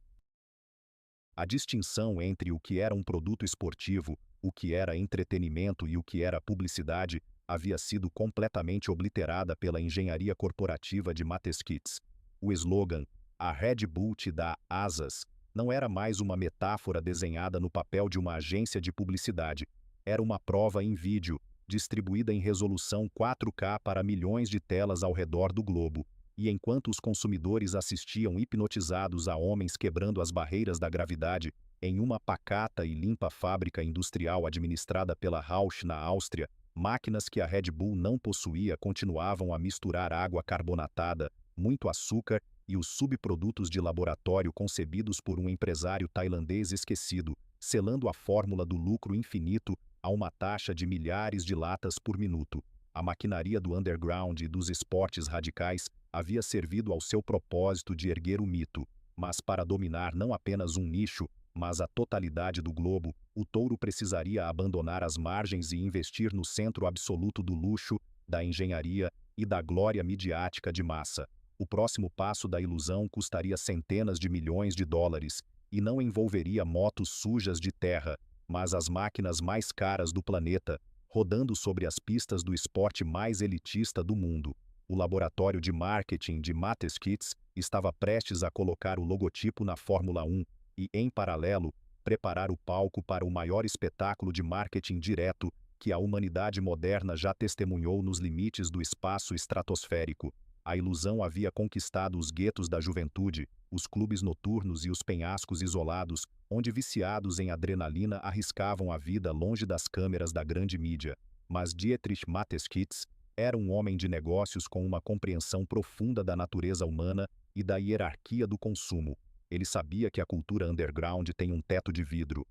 A distinção entre o que era um produto esportivo, o que era entretenimento e o que era publicidade havia sido completamente obliterada pela engenharia corporativa de Mateskits. O slogan, "A Red Bull te dá asas", não era mais uma metáfora desenhada no papel de uma agência de publicidade. Era uma prova em vídeo, distribuída em resolução 4K para milhões de telas ao redor do globo. E enquanto os consumidores assistiam hipnotizados a homens quebrando as barreiras da gravidade, em uma pacata e limpa fábrica industrial administrada pela Rausch na Áustria, máquinas que a Red Bull não possuía continuavam a misturar água carbonatada, muito açúcar e os subprodutos de laboratório concebidos por um empresário tailandês esquecido, selando a fórmula do lucro infinito a uma taxa de milhares de latas por minuto. A maquinaria do underground e dos esportes radicais havia servido ao seu propósito de erguer o mito, mas para dominar não apenas um nicho, mas a totalidade do globo, o touro precisaria abandonar as margens e investir no centro absoluto do luxo, da engenharia e da glória midiática de massa. O próximo passo da ilusão custaria centenas de milhões de dólares e não envolveria motos sujas de terra, mas as máquinas mais caras do planeta, rodando sobre as pistas do esporte mais elitista do mundo. O laboratório de marketing de Mateskits estava prestes a colocar o logotipo na Fórmula 1 e, em paralelo, preparar o palco para o maior espetáculo de marketing direto que a humanidade moderna já testemunhou nos limites do espaço estratosférico. A ilusão havia conquistado os guetos da juventude, os clubes noturnos e os penhascos isolados, onde viciados em adrenalina arriscavam a vida longe das câmeras da grande mídia. Mas Dietrich Mateschitz era um homem de negócios com uma compreensão profunda da natureza humana e da hierarquia do consumo. Ele sabia que a cultura underground tem um teto de vidro.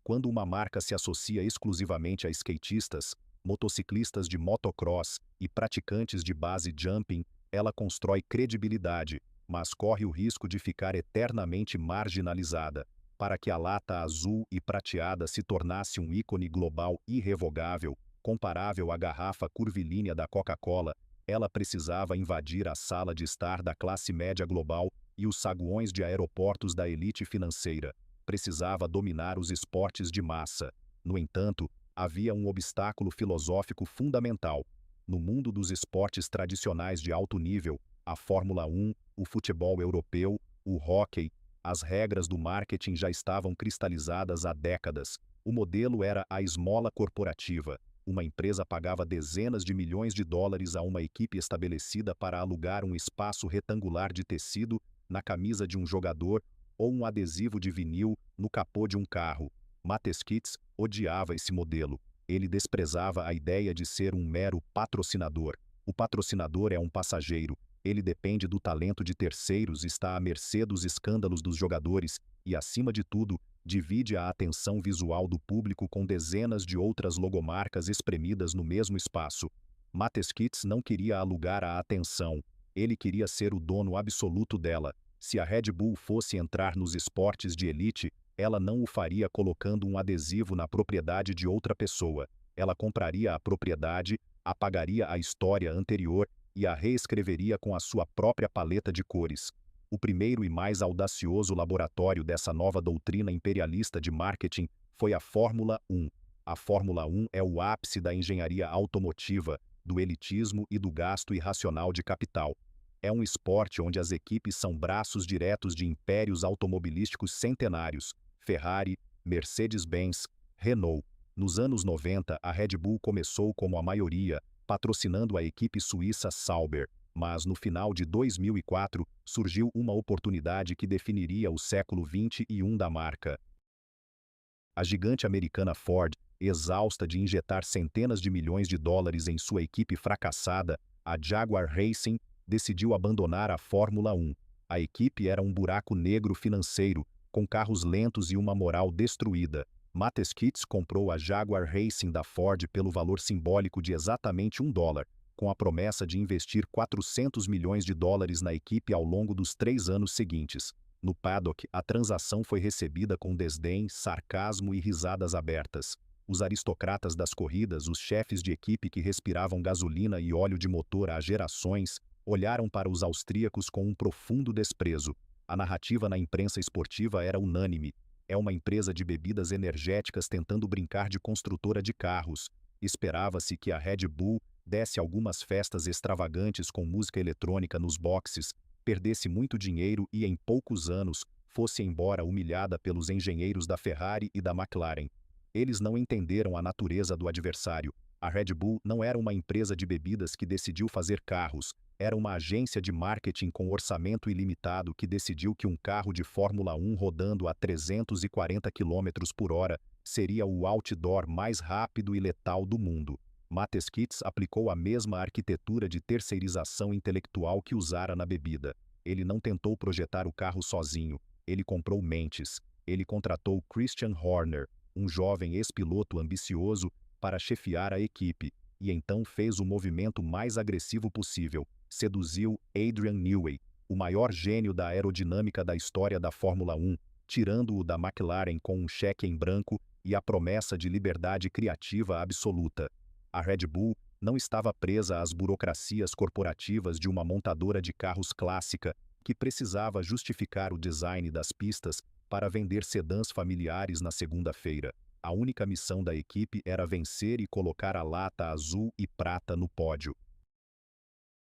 Quando uma marca se associa exclusivamente a skatistas, motociclistas de motocross e praticantes de base jumping, ela constrói credibilidade, mas corre o risco de ficar eternamente marginalizada. Para que a lata azul e prateada se tornasse um ícone global irrevogável, comparável à garrafa curvilínea da Coca-Cola, ela precisava invadir a sala de estar da classe média global e os saguões de aeroportos da elite financeira. Precisava dominar os esportes de massa. No entanto, havia um obstáculo filosófico fundamental. No mundo dos esportes tradicionais de alto nível, a Fórmula 1, o futebol europeu, o hóquei, as regras do marketing já estavam cristalizadas há décadas. O modelo era a esmola corporativa. Uma empresa pagava dezenas de milhões de dólares a uma equipe estabelecida para alugar um espaço retangular de tecido na camisa de um jogador ou um adesivo de vinil no capô de um carro. Mateschitz odiava esse modelo. Ele desprezava a ideia de ser um mero patrocinador. O patrocinador é um passageiro. Ele depende do talento de terceiros, está à mercê dos escândalos dos jogadores e, acima de tudo, divide a atenção visual do público com dezenas de outras logomarcas espremidas no mesmo espaço. Mateschitz não queria alugar a atenção. Ele queria ser o dono absoluto dela. Se a Red Bull fosse entrar nos esportes de elite, ela não o faria colocando um adesivo na propriedade de outra pessoa. Ela compraria a propriedade, apagaria a história anterior e a reescreveria com a sua própria paleta de cores. O primeiro e mais audacioso laboratório dessa nova doutrina imperialista de marketing foi a Fórmula 1. A Fórmula 1 é o ápice da engenharia automotiva, do elitismo e do gasto irracional de capital. É um esporte onde as equipes são braços diretos de impérios automobilísticos centenários: Ferrari, Mercedes-Benz, Renault. Nos anos 90, a Red Bull começou como a maioria, patrocinando a equipe suíça Sauber, mas no final de 2004 surgiu uma oportunidade que definiria o século XXI da marca. A gigante americana Ford, exausta de injetar centenas de milhões de dólares em sua equipe fracassada, a Jaguar Racing, decidiu abandonar a Fórmula 1. A equipe era um buraco negro financeiro, com carros lentos e uma moral destruída. Mateschitz comprou a Jaguar Racing da Ford pelo valor simbólico de exatamente $1, com a promessa de investir 400 milhões de dólares na equipe ao longo dos 3 anos seguintes. No paddock, a transação foi recebida com desdém, sarcasmo e risadas abertas. Os aristocratas das corridas, os chefes de equipe que respiravam gasolina e óleo de motor há gerações, olharam para os austríacos com um profundo desprezo. A narrativa na imprensa esportiva era unânime. É uma empresa de bebidas energéticas tentando brincar de construtora de carros. Esperava-se que a Red Bull desse algumas festas extravagantes com música eletrônica nos boxes, perdesse muito dinheiro e, em poucos anos, fosse embora humilhada pelos engenheiros da Ferrari e da McLaren. Eles não entenderam a natureza do adversário. A Red Bull não era uma empresa de bebidas que decidiu fazer carros. Era uma agência de marketing com orçamento ilimitado que decidiu que um carro de Fórmula 1 rodando a 340 km por hora seria o outdoor mais rápido e letal do mundo. Mateschitz aplicou a mesma arquitetura de terceirização intelectual que usara na bebida. Ele não tentou projetar o carro sozinho. Ele comprou mentes. Ele contratou Christian Horner, um jovem ex-piloto ambicioso, para chefiar a equipe, e então fez o movimento mais agressivo possível. Seduziu Adrian Newey, o maior gênio da aerodinâmica da história da Fórmula 1, tirando-o da McLaren com um cheque em branco e a promessa de liberdade criativa absoluta. A Red Bull não estava presa às burocracias corporativas de uma montadora de carros clássica que precisava justificar o design das pistas para vender sedãs familiares na segunda-feira. A única missão da equipe era vencer e colocar a lata azul e prata no pódio.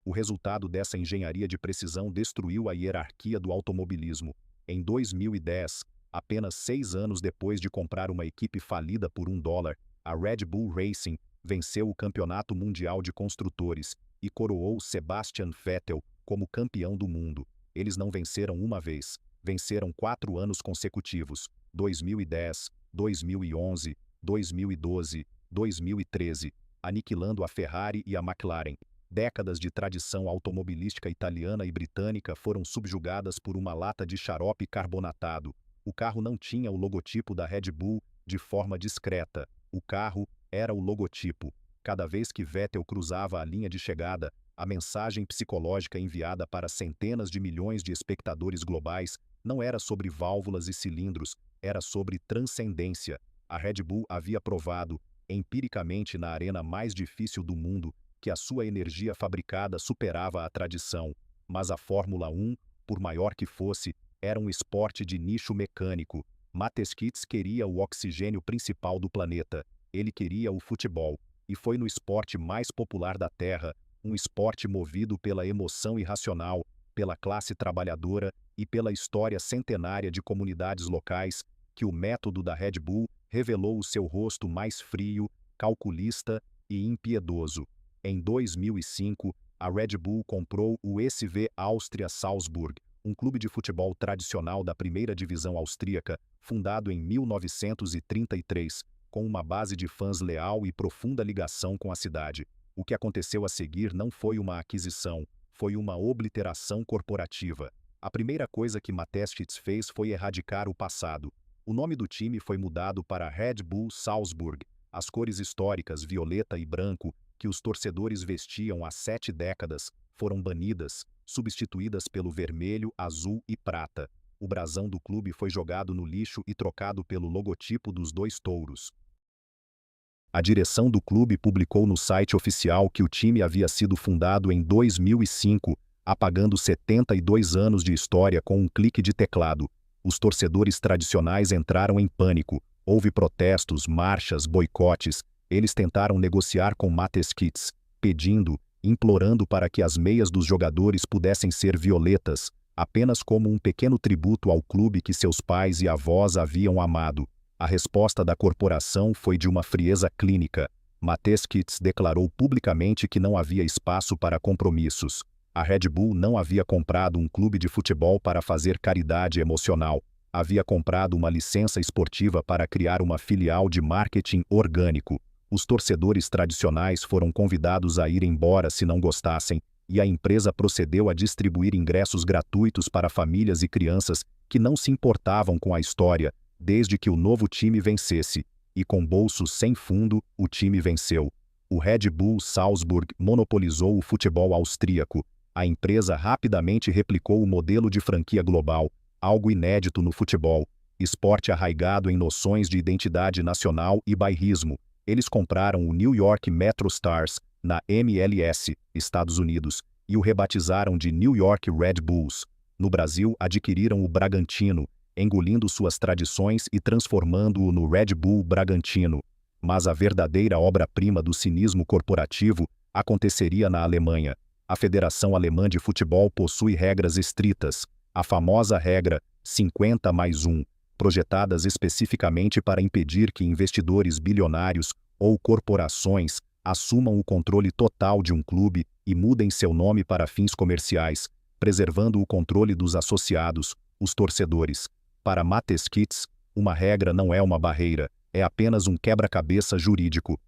O resultado dessa engenharia de precisão destruiu a hierarquia do automobilismo. Em 2010, apenas 6 anos depois de comprar uma equipe falida por $1, a Red Bull Racing venceu o Campeonato Mundial de Construtores e coroou Sebastian Vettel como campeão do mundo. Eles não venceram uma vez, venceram 4 anos consecutivos: 2010, 2011, 2012, 2013, aniquilando a Ferrari e a McLaren. Décadas de tradição automobilística italiana e britânica foram subjugadas por uma lata de xarope carbonatado. O carro não tinha o logotipo da Red Bull de forma discreta. O carro era o logotipo. Cada vez que Vettel cruzava a linha de chegada, a mensagem psicológica enviada para centenas de milhões de espectadores globais não era sobre válvulas e cilindros, era sobre transcendência. A Red Bull havia provado, empiricamente na arena mais difícil do mundo, que a sua energia fabricada superava a tradição. Mas a Fórmula 1, por maior que fosse, era um esporte de nicho mecânico. Mateskits queria o oxigênio principal do planeta. Ele queria o futebol. E foi no esporte mais popular da Terra, um esporte movido pela emoção irracional, pela classe trabalhadora e pela história centenária de comunidades locais, que o método da Red Bull revelou o seu rosto mais frio, calculista e impiedoso. Em 2005, a Red Bull comprou o SV Austria Salzburg, um clube de futebol tradicional da primeira divisão austríaca, fundado em 1933, com uma base de fãs leal e profunda ligação com a cidade. O que aconteceu a seguir não foi uma aquisição, foi uma obliteração corporativa. A primeira coisa que Mateskits fez foi erradicar o passado. O nome do time foi mudado para Red Bull Salzburg. As cores históricas violeta e branco, que os torcedores vestiam há 7 décadas, foram banidas, substituídas pelo vermelho, azul e prata. O brasão do clube foi jogado no lixo e trocado pelo logotipo dos 2 touros. A direção do clube publicou no site oficial que o time havia sido fundado em 2005, apagando 72 anos de história com um clique de teclado. Os torcedores tradicionais entraram em pânico. Houve protestos, marchas, boicotes. Eles tentaram negociar com Mateskits, pedindo, implorando para que as meias dos jogadores pudessem ser violetas, apenas como um pequeno tributo ao clube que seus pais e avós haviam amado. A resposta da corporação foi de uma frieza clínica. Mateskits declarou publicamente que não havia espaço para compromissos. A Red Bull não havia comprado um clube de futebol para fazer caridade emocional. Havia comprado uma licença esportiva para criar uma filial de marketing orgânico. Os torcedores tradicionais foram convidados a ir embora se não gostassem, e a empresa procedeu a distribuir ingressos gratuitos para famílias e crianças que não se importavam com a história, desde que o novo time vencesse. E com bolsos sem fundo, o time venceu. O Red Bull Salzburg monopolizou o futebol austríaco. A empresa rapidamente replicou o modelo de franquia global, algo inédito no futebol, esporte arraigado em noções de identidade nacional e bairrismo. Eles compraram o New York MetroStars, na MLS, Estados Unidos, e o rebatizaram de New York Red Bulls. No Brasil, adquiriram o Bragantino, engolindo suas tradições e transformando-o no Red Bull Bragantino. Mas a verdadeira obra-prima do cinismo corporativo aconteceria na Alemanha. A Federação Alemã de Futebol possui regras estritas, a famosa regra 50+1, projetadas especificamente para impedir que investidores bilionários ou corporações assumam o controle total de um clube e mudem seu nome para fins comerciais, preservando o controle dos associados, os torcedores. Para Mateskits, uma regra não é uma barreira, é apenas um quebra-cabeça jurídico.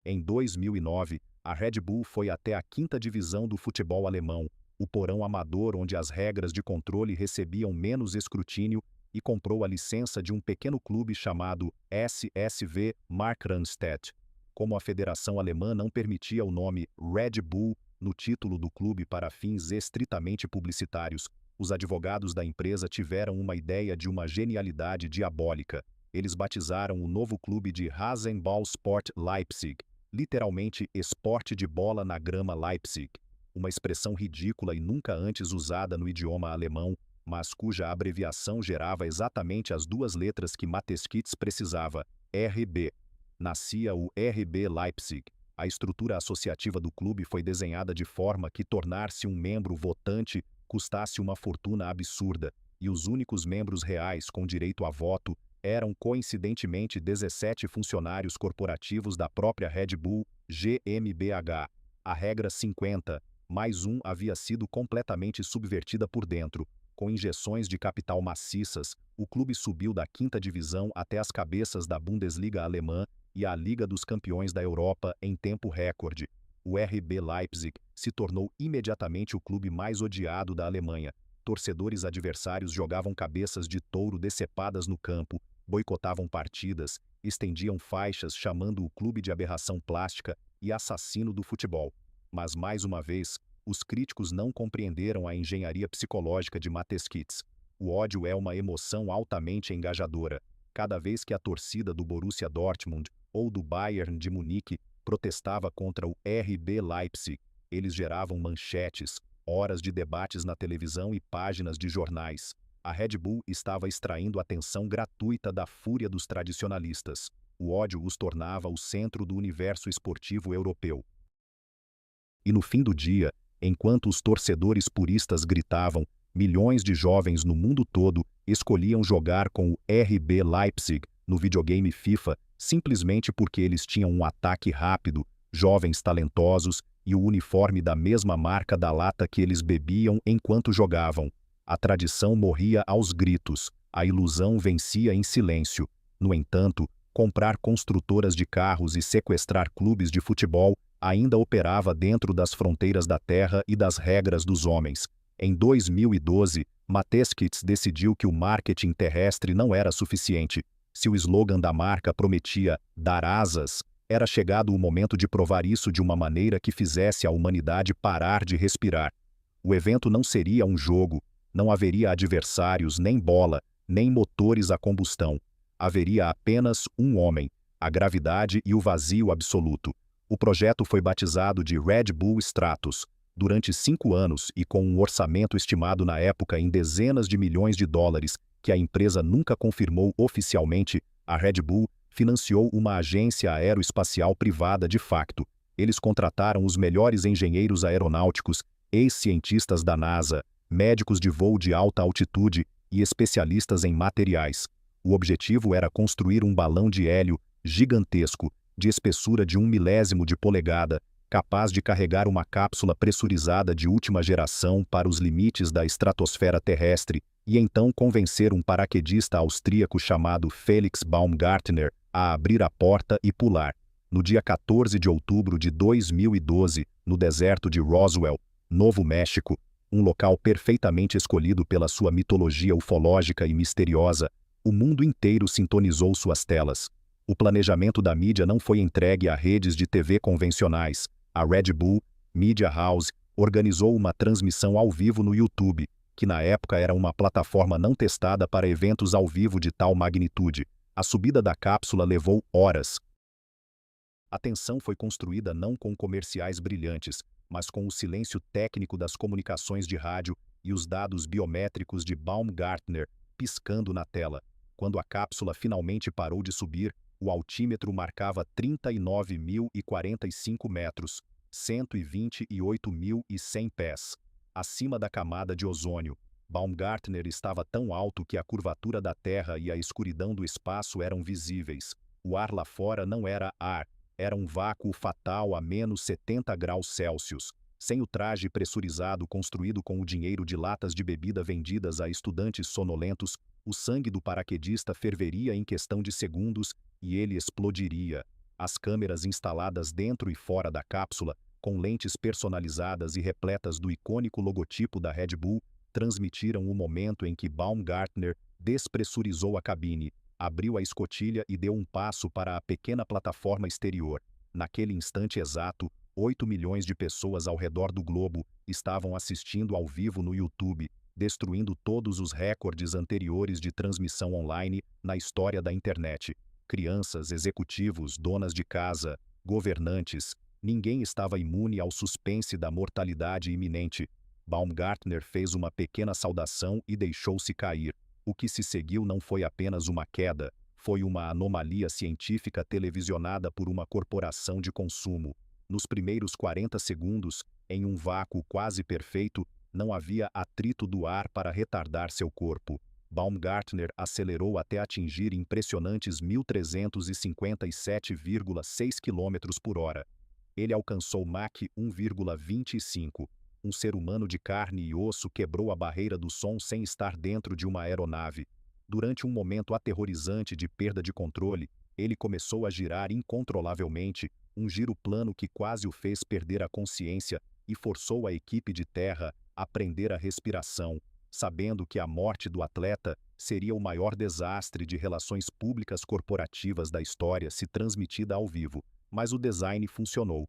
Em 2009, a Red Bull foi até a 5ª divisão do futebol alemão, o porão amador onde as regras de controle recebiam menos escrutínio, e comprou a licença de um pequeno clube chamado SSV Markranstädt. Como a Federação Alemã não permitia o nome Red Bull no título do clube para fins estritamente publicitários, os advogados da empresa tiveram uma ideia de uma genialidade diabólica. Eles batizaram o novo clube de Rasenballsport Leipzig, literalmente esporte de bola na grama Leipzig, uma expressão ridícula e nunca antes usada no idioma alemão, mas cuja abreviação gerava exatamente as 2 letras que Mateskits precisava, RB. Nascia o RB Leipzig. A estrutura associativa do clube foi desenhada de forma que tornar-se um membro votante custasse uma fortuna absurda, e os únicos membros reais com direito a voto eram coincidentemente 17 funcionários corporativos da própria Red Bull GmbH. A regra 50 mais 1 havia sido completamente subvertida por dentro. Com injeções de capital maciças, o clube subiu da 5ª divisão até as cabeças da Bundesliga alemã e a Liga dos Campeões da Europa em tempo recorde. O RB Leipzig se tornou imediatamente o clube mais odiado da Alemanha. Torcedores adversários jogavam cabeças de touro decepadas no campo, boicotavam partidas, estendiam faixas chamando o clube de aberração plástica e assassino do futebol. Mas, mais uma vez, os críticos não compreenderam a engenharia psicológica de Mateschitz. O ódio é uma emoção altamente engajadora. Cada vez que a torcida do Borussia Dortmund ou do Bayern de Munique protestava contra o RB Leipzig, eles geravam manchetes, horas de debates na televisão e páginas de jornais. A Red Bull estava extraindo atenção gratuita da fúria dos tradicionalistas. O ódio os tornava o centro do universo esportivo europeu. E no fim do dia, enquanto os torcedores puristas gritavam, milhões de jovens no mundo todo escolhiam jogar com o RB Leipzig no videogame FIFA simplesmente porque eles tinham um ataque rápido, jovens talentosos e o uniforme da mesma marca da lata que eles bebiam enquanto jogavam. A tradição morria aos gritos, a ilusão vencia em silêncio. No entanto, comprar construtoras de carros e sequestrar clubes de futebol ainda operava dentro das fronteiras da terra e das regras dos homens. Em 2012, Mateschitz decidiu que o marketing terrestre não era suficiente. Se o slogan da marca prometia dar asas, era chegado o momento de provar isso de uma maneira que fizesse a humanidade parar de respirar. O evento não seria um jogo, não haveria adversários, nem bola, nem motores a combustão. Haveria apenas um homem, a gravidade e o vazio absoluto. O projeto foi batizado de Red Bull Stratos. Durante 5 anos e com um orçamento estimado na época em dezenas de milhões de dólares, que a empresa nunca confirmou oficialmente, a Red Bull financiou uma agência aeroespacial privada de facto. Eles contrataram os melhores engenheiros aeronáuticos, ex-cientistas da NASA, médicos de voo de alta altitude e especialistas em materiais. O objetivo era construir um balão de hélio gigantesco, de espessura de 1/1000 de polegada, capaz de carregar uma cápsula pressurizada de última geração para os limites da estratosfera terrestre, e então convencer um paraquedista austríaco chamado Felix Baumgartner a abrir a porta e pular. No dia 14 de outubro de 2012, no deserto de Roswell, Novo México, um local perfeitamente escolhido pela sua mitologia ufológica e misteriosa, o mundo inteiro sintonizou suas telas. O planejamento da mídia não foi entregue a redes de TV convencionais. A Red Bull Media House organizou uma transmissão ao vivo no YouTube, que na época era uma plataforma não testada para eventos ao vivo de tal magnitude. A subida da cápsula levou horas. A tensão foi construída não com comerciais brilhantes, mas com o silêncio técnico das comunicações de rádio e os dados biométricos de Baumgartner piscando na tela. Quando a cápsula finalmente parou de subir, o altímetro marcava 39.045 metros, 128.100 pés. Acima da camada de ozônio, Baumgartner estava tão alto que a curvatura da Terra e a escuridão do espaço eram visíveis. O ar lá fora não era ar, era um vácuo fatal a menos 70 graus Celsius. Sem o traje pressurizado construído com o dinheiro de latas de bebida vendidas a estudantes sonolentos, o sangue do paraquedista ferveria em questão de segundos e ele explodiria. As câmeras instaladas dentro e fora da cápsula, com lentes personalizadas e repletas do icônico logotipo da Red Bull, transmitiram o momento em que Baumgartner despressurizou a cabine, abriu a escotilha e deu um passo para a pequena plataforma exterior. Naquele instante exato, 8 milhões de pessoas ao redor do globo estavam assistindo ao vivo no YouTube, destruindo todos os recordes anteriores de transmissão online na história da internet. Crianças, executivos, donas de casa, governantes, ninguém estava imune ao suspense da mortalidade iminente. Baumgartner fez uma pequena saudação e deixou-se cair. O que se seguiu não foi apenas uma queda, foi uma anomalia científica televisionada por uma corporação de consumo. Nos primeiros 40 segundos, em um vácuo quase perfeito, não havia atrito do ar para retardar seu corpo. Baumgartner acelerou até atingir impressionantes 1.357,6 km por hora. Ele alcançou Mach 1,25. Um ser humano de carne e osso quebrou a barreira do som sem estar dentro de uma aeronave. Durante um momento aterrorizante de perda de controle, ele começou a girar incontrolavelmente, um giro plano que quase o fez perder a consciência e forçou a equipe de terra a prender a respiração, sabendo que a morte do atleta seria o maior desastre de relações públicas corporativas da história se transmitida ao vivo. Mas o design funcionou.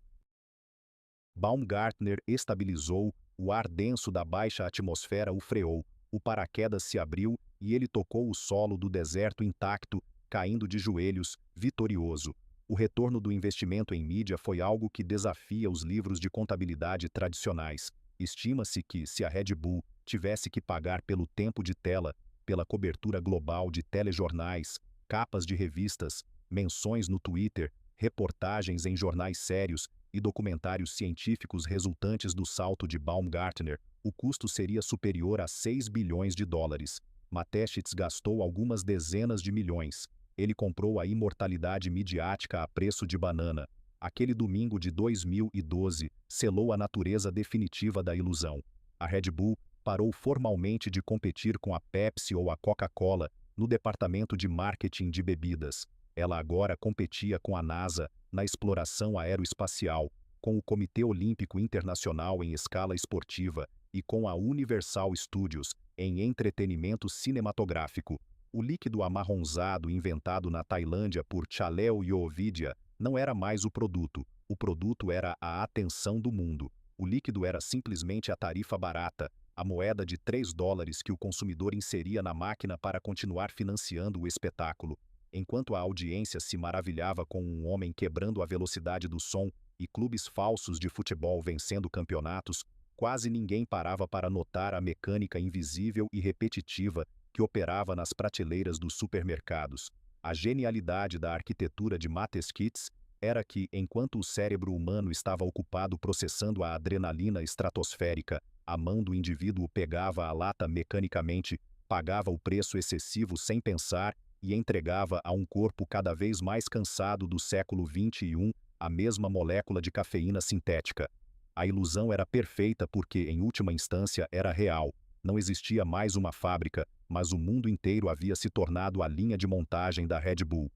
Baumgartner estabilizou, o ar denso da baixa atmosfera o freou, o paraquedas se abriu e ele tocou o solo do deserto intacto, caindo de joelhos, vitorioso. O retorno do investimento em mídia foi algo que desafia os livros de contabilidade tradicionais. Estima-se que, se a Red Bull tivesse que pagar pelo tempo de tela, pela cobertura global de telejornais, capas de revistas, menções no Twitter, reportagens em jornais sérios e documentários científicos resultantes do salto de Baumgartner, o custo seria superior a 6 bilhões de dólares. Mateschitz gastou algumas dezenas de milhões. Ele comprou a imortalidade midiática a preço de banana. Aquele domingo de 2012 selou a natureza definitiva da ilusão. A Red Bull parou formalmente de competir com a Pepsi ou a Coca-Cola no departamento de marketing de bebidas. Ela agora competia com a NASA na exploração aeroespacial, com o Comitê Olímpico Internacional em escala esportiva e com a Universal Studios em entretenimento cinematográfico. O líquido amarronzado inventado na Tailândia por Chaleo Yovidia não era mais o produto era a atenção do mundo. O líquido era simplesmente a tarifa barata, a moeda de 3 dólares que o consumidor inseria na máquina para continuar financiando o espetáculo. Enquanto a audiência se maravilhava com um homem quebrando a velocidade do som e clubes falsos de futebol vencendo campeonatos, quase ninguém parava para notar a mecânica invisível e repetitiva que operava nas prateleiras dos supermercados. A genialidade da arquitetura de Mateschitz era que, enquanto o cérebro humano estava ocupado processando a adrenalina estratosférica, a mão do indivíduo pegava a lata mecanicamente, pagava o preço excessivo sem pensar e entregava a um corpo cada vez mais cansado do século XXI a mesma molécula de cafeína sintética. A ilusão era perfeita porque, em última instância, era real. Não existia mais uma fábrica, mas o mundo inteiro havia se tornado a linha de montagem da Red Bull.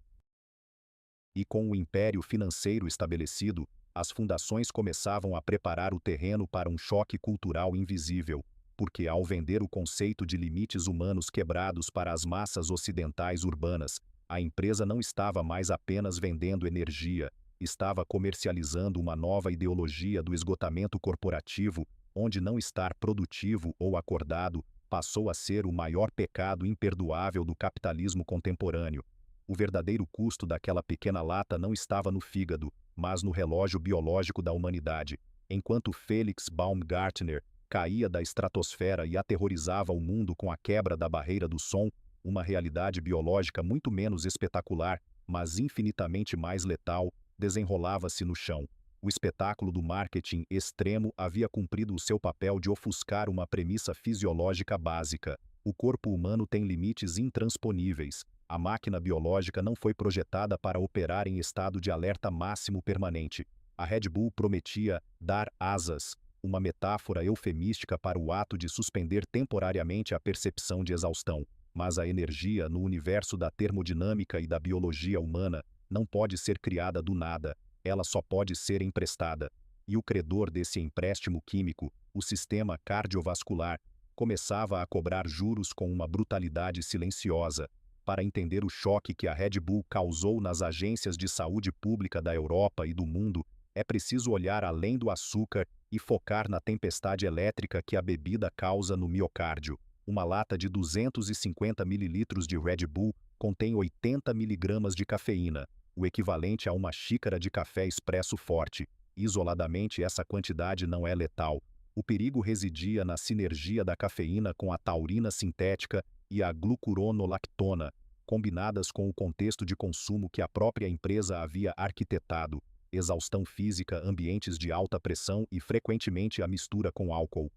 E com o império financeiro estabelecido, as fundações começavam a preparar o terreno para um choque cultural invisível, porque ao vender o conceito de limites humanos quebrados para as massas ocidentais urbanas, a empresa não estava mais apenas vendendo energia, estava comercializando uma nova ideologia do esgotamento corporativo, onde não estar produtivo ou acordado passou a ser o maior pecado imperdoável do capitalismo contemporâneo. O verdadeiro custo daquela pequena lata não estava no fígado, mas no relógio biológico da humanidade. Enquanto Felix Baumgartner caía da estratosfera e aterrorizava o mundo com a quebra da barreira do som, uma realidade biológica muito menos espetacular, mas infinitamente mais letal, desenrolava-se no chão. O espetáculo do marketing extremo havia cumprido o seu papel de ofuscar uma premissa fisiológica básica. O corpo humano tem limites intransponíveis. A máquina biológica não foi projetada para operar em estado de alerta máximo permanente. A Red Bull prometia dar asas, uma metáfora eufemística para o ato de suspender temporariamente a percepção de exaustão. Mas a energia, no universo da termodinâmica e da biologia humana, não pode ser criada do nada, ela só pode ser emprestada. E o credor desse empréstimo químico, o sistema cardiovascular, começava a cobrar juros com uma brutalidade silenciosa. Para entender o choque que a Red Bull causou nas agências de saúde pública da Europa e do mundo, é preciso olhar além do açúcar e focar na tempestade elétrica que a bebida causa no miocárdio. Uma lata de 250 ml de Red Bull contém 80 mg de cafeína, o equivalente a uma xícara de café expresso forte. Isoladamente, essa quantidade não é letal. O perigo residia na sinergia da cafeína com a taurina sintética e a glucuronolactona, combinadas com o contexto de consumo que a própria empresa havia arquitetado, exaustão física, ambientes de alta pressão e frequentemente a mistura com álcool.